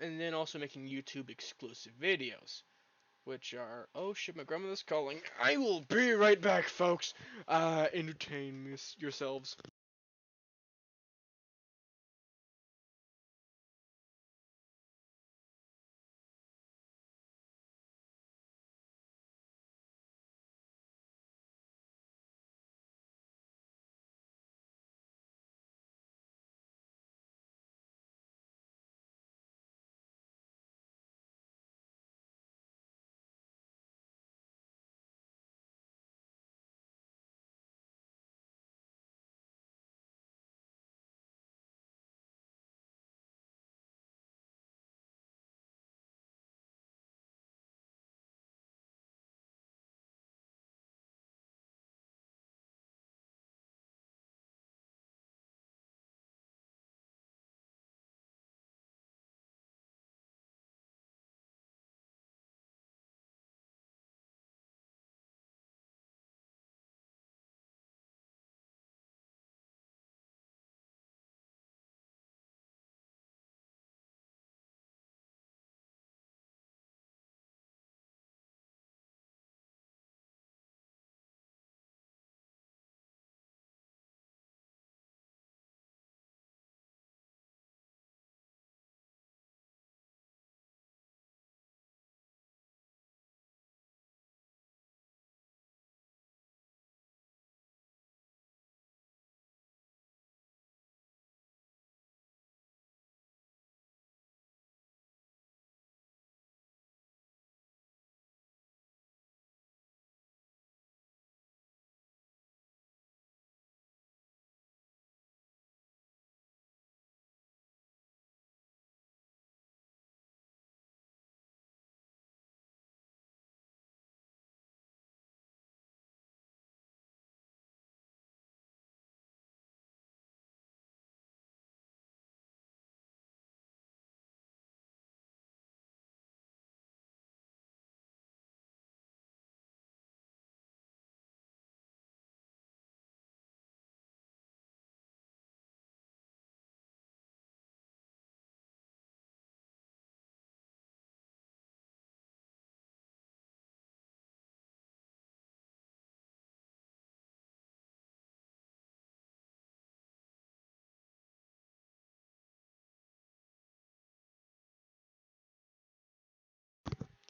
and then also making YouTube exclusive videos, which are, oh shit, my grandmother's calling. I will be right back, folks. Entertain yourselves.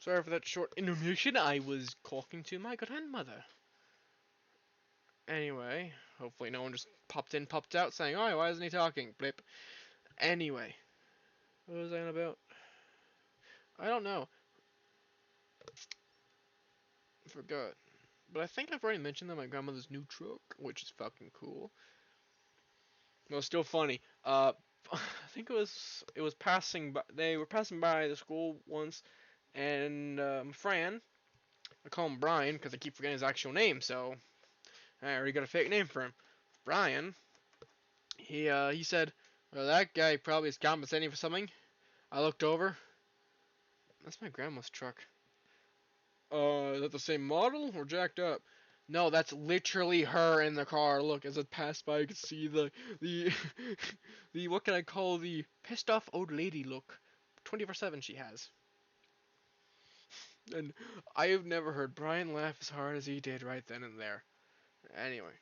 Sorry for that short intermission. I was talking to my grandmother. Anyway, hopefully no one just popped in, popped out, saying, "Oh, why isn't he talking?" Blip. Anyway, what was I on about? I don't know. Forgot. But I think I've already mentioned that my grandmother's new truck, which is fucking cool. No, still funny. I think it was passing by. They were passing by the school once, and Fran. I call him Brian because I keep forgetting his actual name. So I already got a fake name for him. Brian. He said, "Well, that guy probably is compensating for something." I looked over. That's my grandma's truck. Is that the same model or jacked up? No, that's literally her in the car. Look, as it passed by, you could see the the what can I call the pissed off old lady look. 24/7 she has. And I have never heard Brian laugh as hard as he did right then and there. Anyway,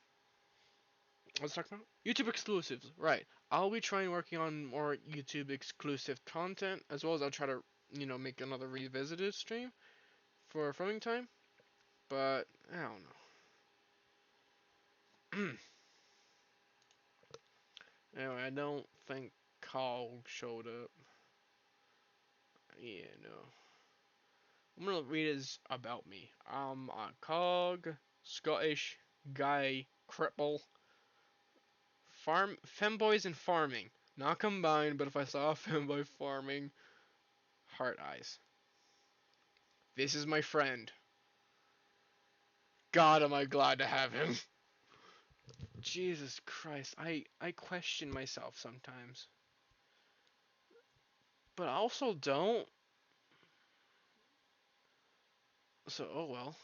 let's talk about YouTube exclusives. Right, I'll be trying working on more YouTube exclusive content as well as I'll try to make another revisited stream for filming time. But I don't know. Anyway, I don't think Carl showed up. Yeah, no. I'm gonna read his about me. I'm a cog, Scottish guy, cripple, femboys and farming. Not combined, but if I saw a femboy farming, heart eyes. This is my friend. God, am I glad to have him. Jesus Christ, I question myself sometimes. But I also don't. So, oh well.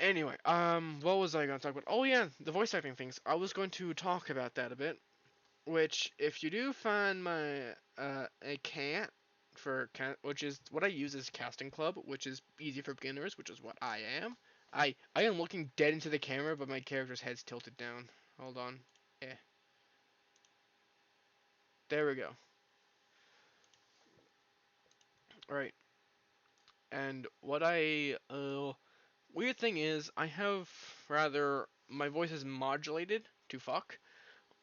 Anyway, what was I gonna talk about? Oh yeah, the voice acting things. I was going to talk about that a bit. Which, if you do find my a cat which is what I use as casting club, which is easy for beginners, which is what I am. I am looking dead into the camera, but my character's head's tilted down. Hold on. Yeah. There we go. All right. And what weird thing is, I have rather my voice is modulated to fuck,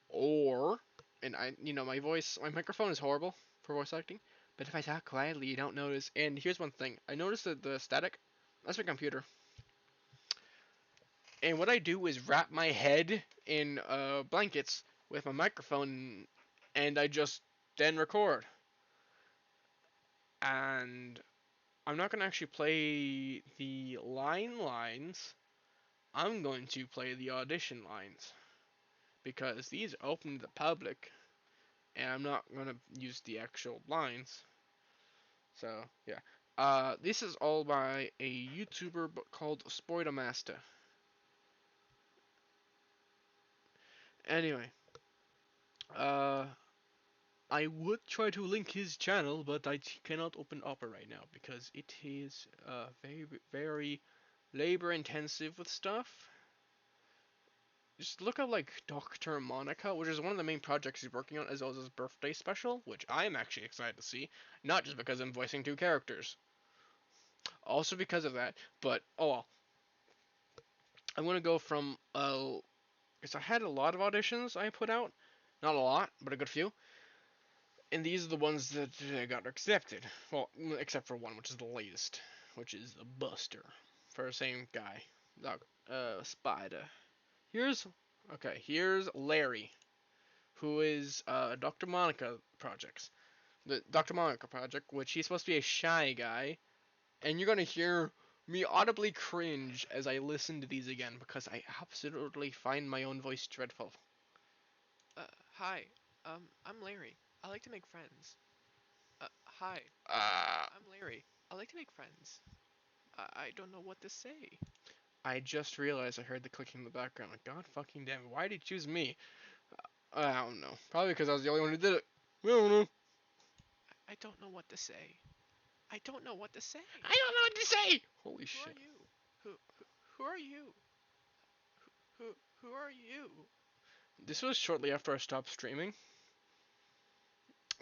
or and my microphone is horrible for voice acting. But if I talk quietly, you don't notice. And here's one thing: I noticed that the static, that's my computer. And what I do is wrap my head in blankets with my microphone, and I just then record. And I'm not gonna actually play the lines. I'm going to play the audition lines because these are open to the public, and I'm not gonna use the actual lines. So yeah, this is all by a YouTuber called Spoilermaster. Anyway, uh, I would try to link his channel, but I cannot open Opera right now because it is very very labor intensive with stuff. Just look up like Dr. Monica, which is one of the main projects he's working on, as well as his birthday special, which I am actually excited to see. Not just because I'm voicing two characters, also because of that. But oh well, I'm gonna go from because I had a lot of auditions I put out, not a lot, but a good few, and these are the ones that got accepted. Well, except for one, which is the latest, which is a Buster, for the same guy, Spider. Here's here's Larry, who is Dr. Monica projects. The Dr. Monica project, which he's supposed to be a shy guy, and you're gonna hear me audibly cringe as I listen to these again because I absolutely find my own voice dreadful. Hi. I'm Larry. I like to make friends. Hi. Uh, I'm Larry. I like to make friends. I don't know what to say. I just realized I heard the clicking in the background. God fucking damn it, why did he choose me? I don't know. Probably because I was the only one who did it. I don't know. I don't know what to say. I don't know what to say. I don't know what to say! Holy Who are shit. you? Who are you? Who are you? This was shortly after I stopped streaming.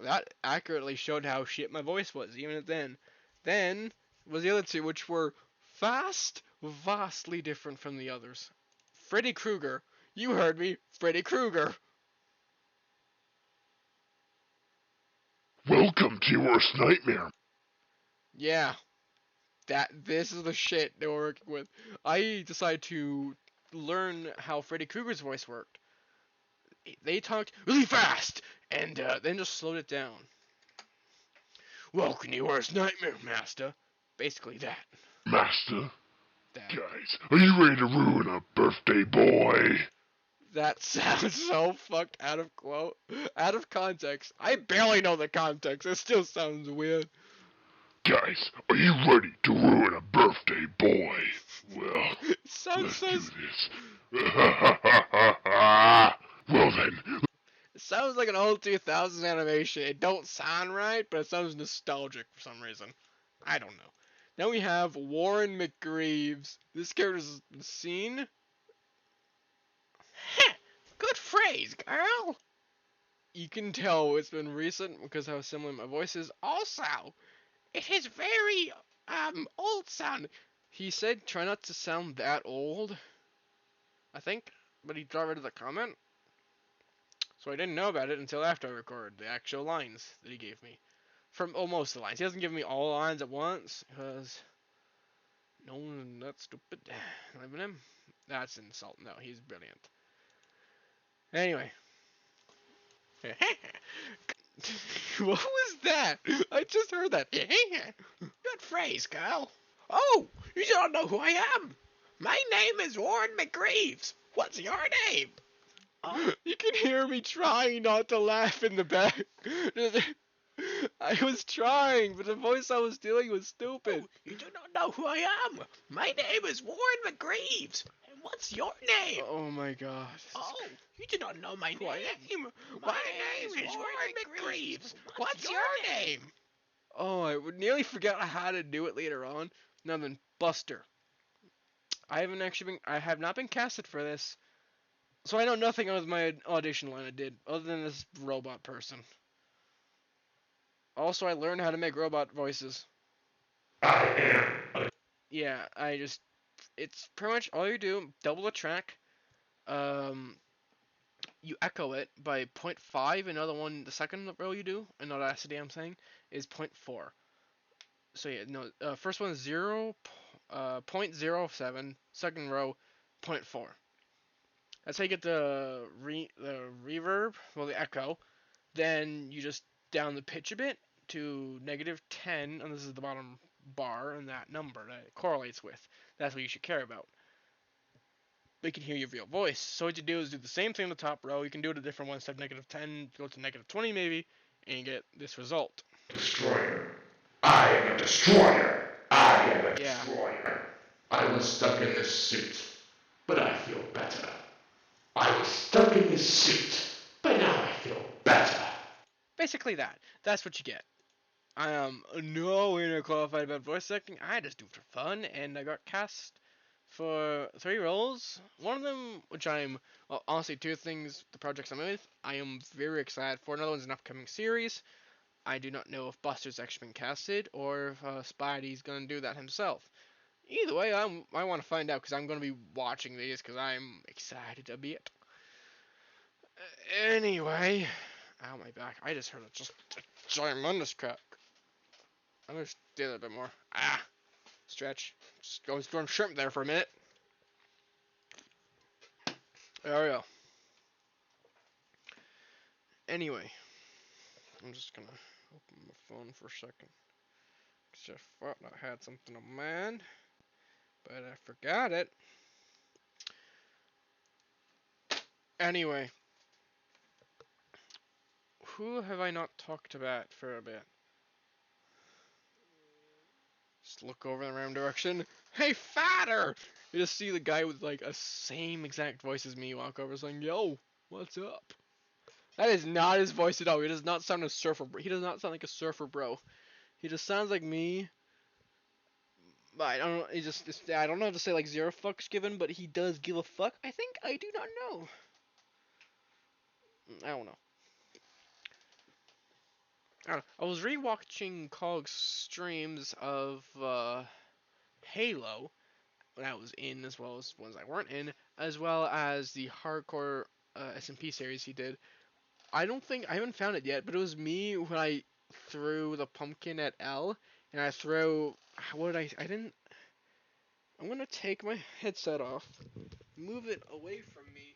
That accurately showed how shit my voice was, even then. Then was the other two, which were vastly different from the others. Freddy Krueger. You heard me, Freddy Krueger. Welcome to your worst nightmare. Yeah, this is the shit they were working with. I decided to learn how Freddy Krueger's voice worked. They talked really fast, and then just slowed it down. Welcome to your worst nightmare, Master. Basically that. Master? That. Guys, are you ready to ruin a birthday boy? That sounds so fucked out of context. I barely know the context. It still sounds weird. Guys, are you ready to ruin a birthday boy? Well, It sounds let's so. do this. Well then, It sounds like an old 2000s animation. It don't sound right, but it sounds nostalgic for some reason. I don't know. Then we have Warren McGreaves. This character's seen. Heh, good phrase, girl. You can tell it's been recent because how similar my voice is. Also, it is very old sounding. He said try not to sound that old, I think, but he got rid of the comment. So I didn't know about it until after I recorded the actual lines that he gave me. From most of the lines. He doesn't give me all the lines at once, because no one's that stupid. Living him. That's an insult. No, he's brilliant. Anyway. What was that? I just heard that. Good phrase, girl. Oh, you don't know who I am. My name is Warren McGreaves. What's your name? Oh. You can hear me trying not to laugh in the back. I was trying, but the voice I was doing was stupid. Oh, you do not know who I am. My name is Warren McGreaves. And what's your name? Oh my god. Oh, you do not know my name. My name is Warren McGreaves. What's your name? Oh, I would nearly forget how to do it later on. Now then, Buster. I have not been casted for this. So I know nothing of my audition line I did, other than this robot person. Also, I learned how to make robot voices. Yeah, it's pretty much all you do, double the track, you echo it by 0.5, another one, the second row you do, and Audacity I'm saying, is 0.4. So yeah, no, first one is 0.07, second row, 0.4. That's how you get the reverb, well the echo. Then you just down the pitch a bit to -10, and this is the bottom bar and that number that it correlates with. That's what you should care about. They can hear your real voice. So what you do is do the same thing in the top row. You can do it a different one instead of -10, go to -20 maybe, and you get this result. destroyer. I am a destroyer. I am a destroyer. I was stuck in this suit, but I feel better. I was stuck in this suit, but now I feel better. Basically that. That's what you get. I am nowhere qualified about voice acting. I just do it for fun, and I got cast for 3 roles. One of them, which well, honestly, 2 things, the projects I'm with, I am very excited for. Another one's an upcoming series. I do not know if Buster's actually been casted, or if Spidey's gonna do that himself. Either way, I want to find out, because I'm gonna be watching these, because I'm excited a bit. Anyway, ow, my back. I just heard a ginormous crack. I'm gonna do that a bit more. Stretch. Just go storm shrimp there for a minute. There we go. Anyway, I'm just gonna open my phone for a second. Cause I thought I had something on mind, but I forgot it. Anyway, who have I not talked about for a bit? Just look over in the random direction. Hey, fatter! You just see the guy with like a same exact voice as me walk over saying, "Yo, what's up?" That is not his voice at all. He does not sound a surfer. He does not sound like a surfer bro. He just sounds like me. But I don't know. I don't know how to say like zero fucks given, but he does give a fuck. I think I do not know. I don't know. I was rewatching Cog's streams of Halo when I was in, as well as ones I weren't in, as well as the hardcore SMP series he did. I haven't found it yet, but it was me when I threw the pumpkin at L, and I throw. What did I didn't. I'm gonna take my headset off, move it away from me,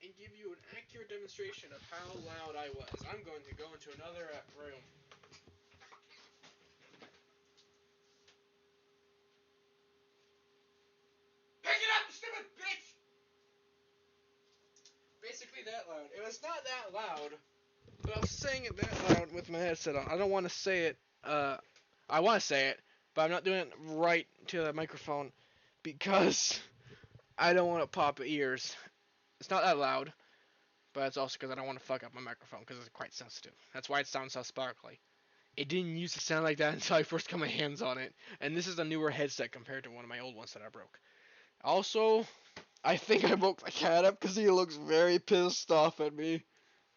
and give you an accurate demonstration of how loud I was. I'm going to go into another room. Pick it up, you stupid bitch! Basically that loud. It was not that loud, but I was saying it that loud with my headset on. I don't want to say it. I want to say it, but I'm not doing it right to the microphone because I don't want to pop ears. It's not that loud, but it's also because I don't want to fuck up my microphone because it's quite sensitive. That's why it sounds so sparkly. It didn't used to sound like that until I first got my hands on it, and this is a newer headset compared to one of my old ones that I broke. Also, I think I woke the cat up because he looks very pissed off at me.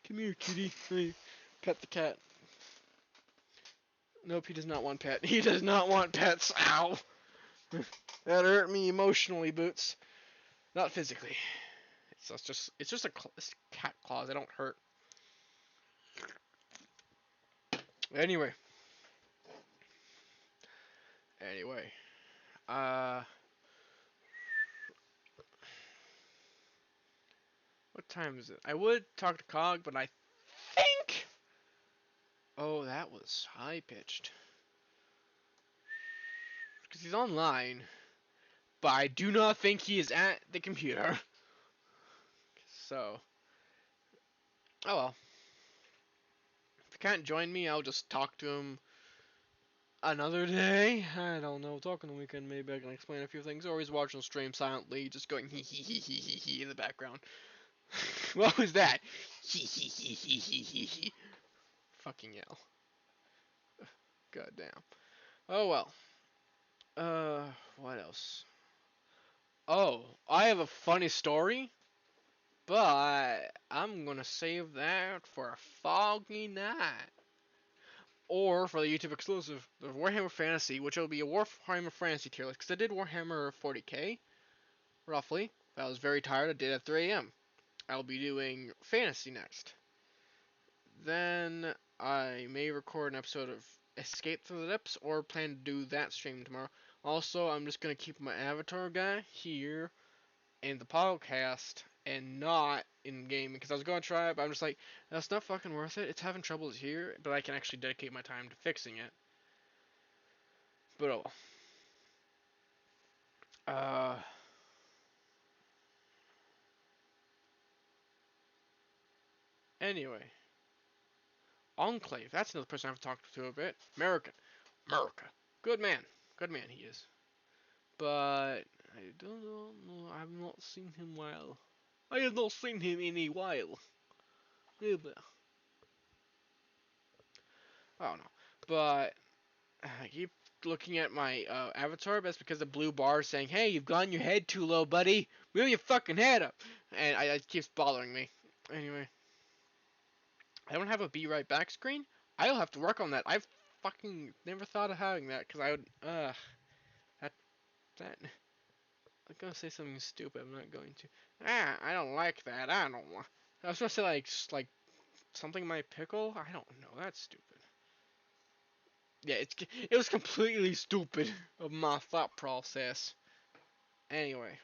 Come here, kitty. Hey, pet the cat. Nope, he does not want pet. He does not want pets. Ow. That hurt me emotionally, Boots. Not physically. It's just it's cat claws. They don't hurt. Anyway. Anyway. Uh. What time is it? I would talk to Cog, but I think. Oh, that was high pitched. Because he's online, but I do not think he is at the computer. So. Oh well. If he can't join me, I'll just talk to him another day. I don't know. Talking the weekend, maybe I can explain a few things. Or he's watching the stream silently, just going hee hee hee hee hee hee in the background. What was that? Hee hee hee hee hee hee hee. Fucking hell. God damn. Oh well. What else? Oh, I have a funny story, but I'm gonna save that for a foggy night. Or for the YouTube exclusive, the Warhammer Fantasy, which will be a Warhammer Fantasy tier list, because I did Warhammer 40k, roughly. I was very tired, I did at 3 a.m. I'll be doing Fantasy next. Then I may record an episode of Escape Through the Depths, or plan to do that stream tomorrow. Also, I'm just going to keep my avatar guy here in the podcast and not in gaming, because I was going to try it, but I'm just like, that's not fucking worth it. It's having troubles here, but I can actually dedicate my time to fixing it. But oh well. Anyway. Enclave, that's another person I've talked to a bit. American. America. Good man. Good man he is. But I don't know. I've not seen him while. I have not seen him in a while. I don't know. But I keep looking at my avatar, but that's because the blue bar is saying, hey, you've gone your head too low, buddy. Move your fucking head up. And it keeps bothering me. Anyway. I don't have a be right back screen. I'll have to work on that. I've fucking never thought of having that, because I would, that, I'm gonna say something stupid, I'm not going to. I don't like that, I don't want, I was gonna say, like, something might pickle? I don't know, that's stupid. Yeah, it was completely stupid of my thought process. Anyway.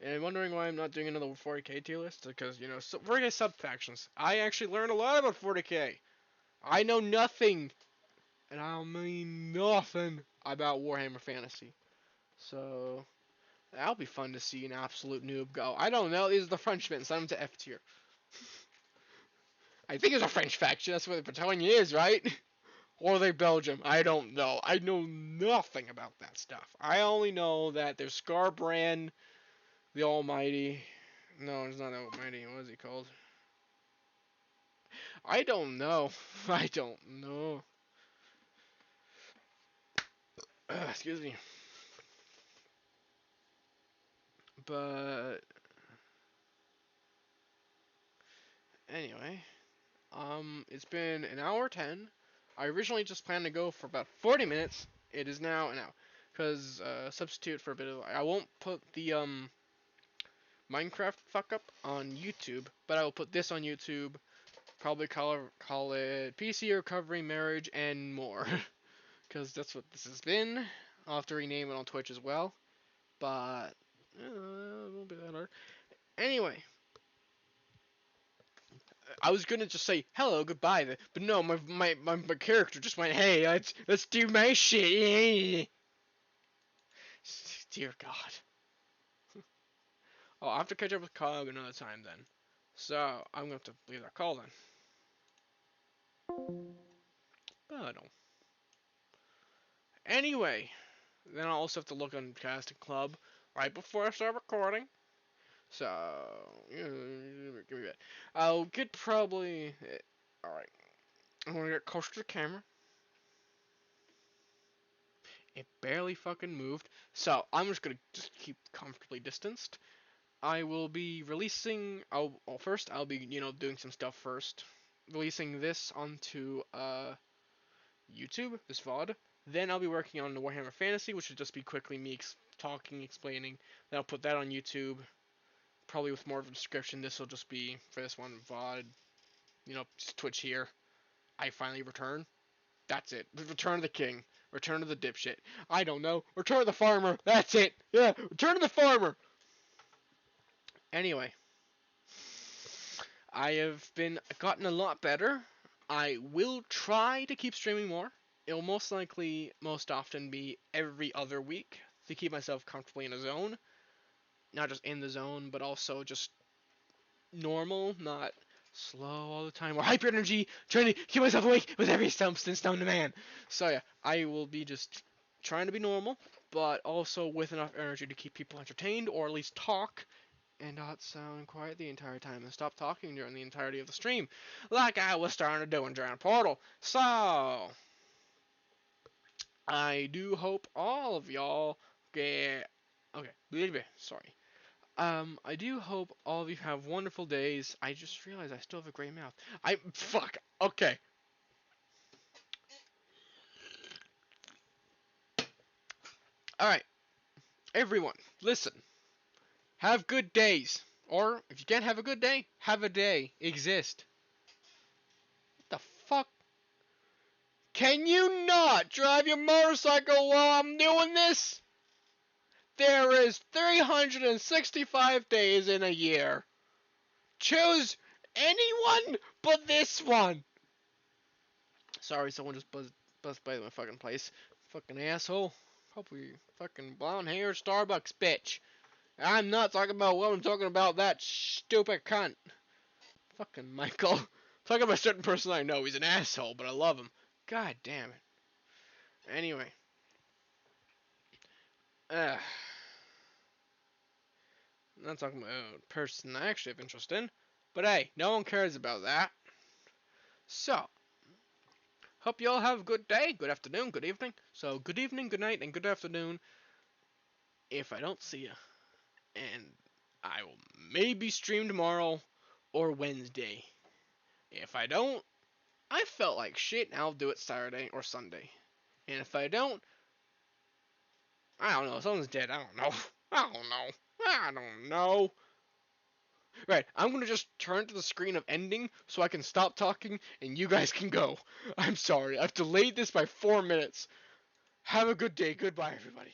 And I'm wondering why I'm not doing another 40k tier list, because, 40k sub-factions. I actually learned a lot about 40k. I know nothing, and I mean nothing, about Warhammer Fantasy. So, that'll be fun to see an absolute noob go, I don't know, these are the Frenchmen, send them to F tier. I think it's a French faction, that's what the battalion is, right? Or are they Belgium? I don't know. I know nothing about that stuff. I only know that there's Scarbrand, the Almighty. No, it's not the Almighty. What is he called? I don't know. I don't know. Excuse me. But anyway, It's been an hour 10. I originally just planned to go for about 40 minutes. It is now an hour. Because, substitute for a bit of... I won't put the, Minecraft fuck up on YouTube, but I will put this on YouTube. Probably call it PC Recovery, Marriage, and more. Because that's what this has been. I'll have to rename it on Twitch as well. But, it won't be that hard. Anyway. I was gonna just say hello, goodbye, but no, my character just went, hey, let's do my shit. Dear God. Oh, I'll have to catch up with Cog another time then. So I'm gonna have to leave that call then. But anyway, then I'll also have to look on Casting Club right before I start recording. So give me that. I'll get probably. All right. I'm gonna get closer to the camera. It barely fucking moved. So I'm just gonna keep comfortably distanced. I will be releasing. First I'll be doing some stuff first, releasing this onto YouTube, this VOD. Then I'll be working on the Warhammer Fantasy, which would just be quickly me talking, explaining. Then I'll put that on YouTube, probably with more of a description. This will just be for this one VOD. Just Twitch here. I finally return. That's it. Return of the King. Return of the dipshit. I don't know. Return of the Farmer. That's it. Yeah, Return of the Farmer. Anyway, I have gotten a lot better. I will try to keep streaming more. It'll most often be every other week to keep myself comfortably in a zone. Not just in the zone, but also just normal, not slow all the time, or hyper energy, trying to keep myself awake with every substance known to man. So yeah, I will be just trying to be normal, but also with enough energy to keep people entertained, or at least talk, and not sound quiet the entire time, and stop talking during the entirety of the stream, like I was starting to do in Giant Portal. So, I do hope all of y'all get... Okay, sorry. I do hope all of you have wonderful days. I just realized I still have a gray mouth. Fuck. Okay. Alright. Everyone, listen. Have good days. Or, if you can't have a good day, have a day. Exist. What the fuck? Can you not drive your motorcycle while I'm doing this? There is 365 days in a year. Choose anyone but this one. Sorry, someone just buzzed by my fucking place. Fucking asshole. Probably fucking blonde hair Starbucks bitch. I'm not talking about what I'm talking about, that stupid cunt. Fucking Michael. Talking about a certain person I know. He's an asshole, but I love him. God damn it. Anyway. I'm not talking about a person I actually have interest in. But hey, no one cares about that. So, hope you all have a good day, good afternoon, good evening. So, good evening, good night, and good afternoon if I don't see you. And I will maybe stream tomorrow or Wednesday. If I don't, I felt like shit, and I'll do it Saturday or Sunday. And if I don't, I don't know, someone's dead, I don't know. I don't know. Right, I'm gonna just turn to the screen of ending so I can stop talking and you guys can go. I'm sorry, I've delayed this by 4 minutes. Have a good day, goodbye everybody.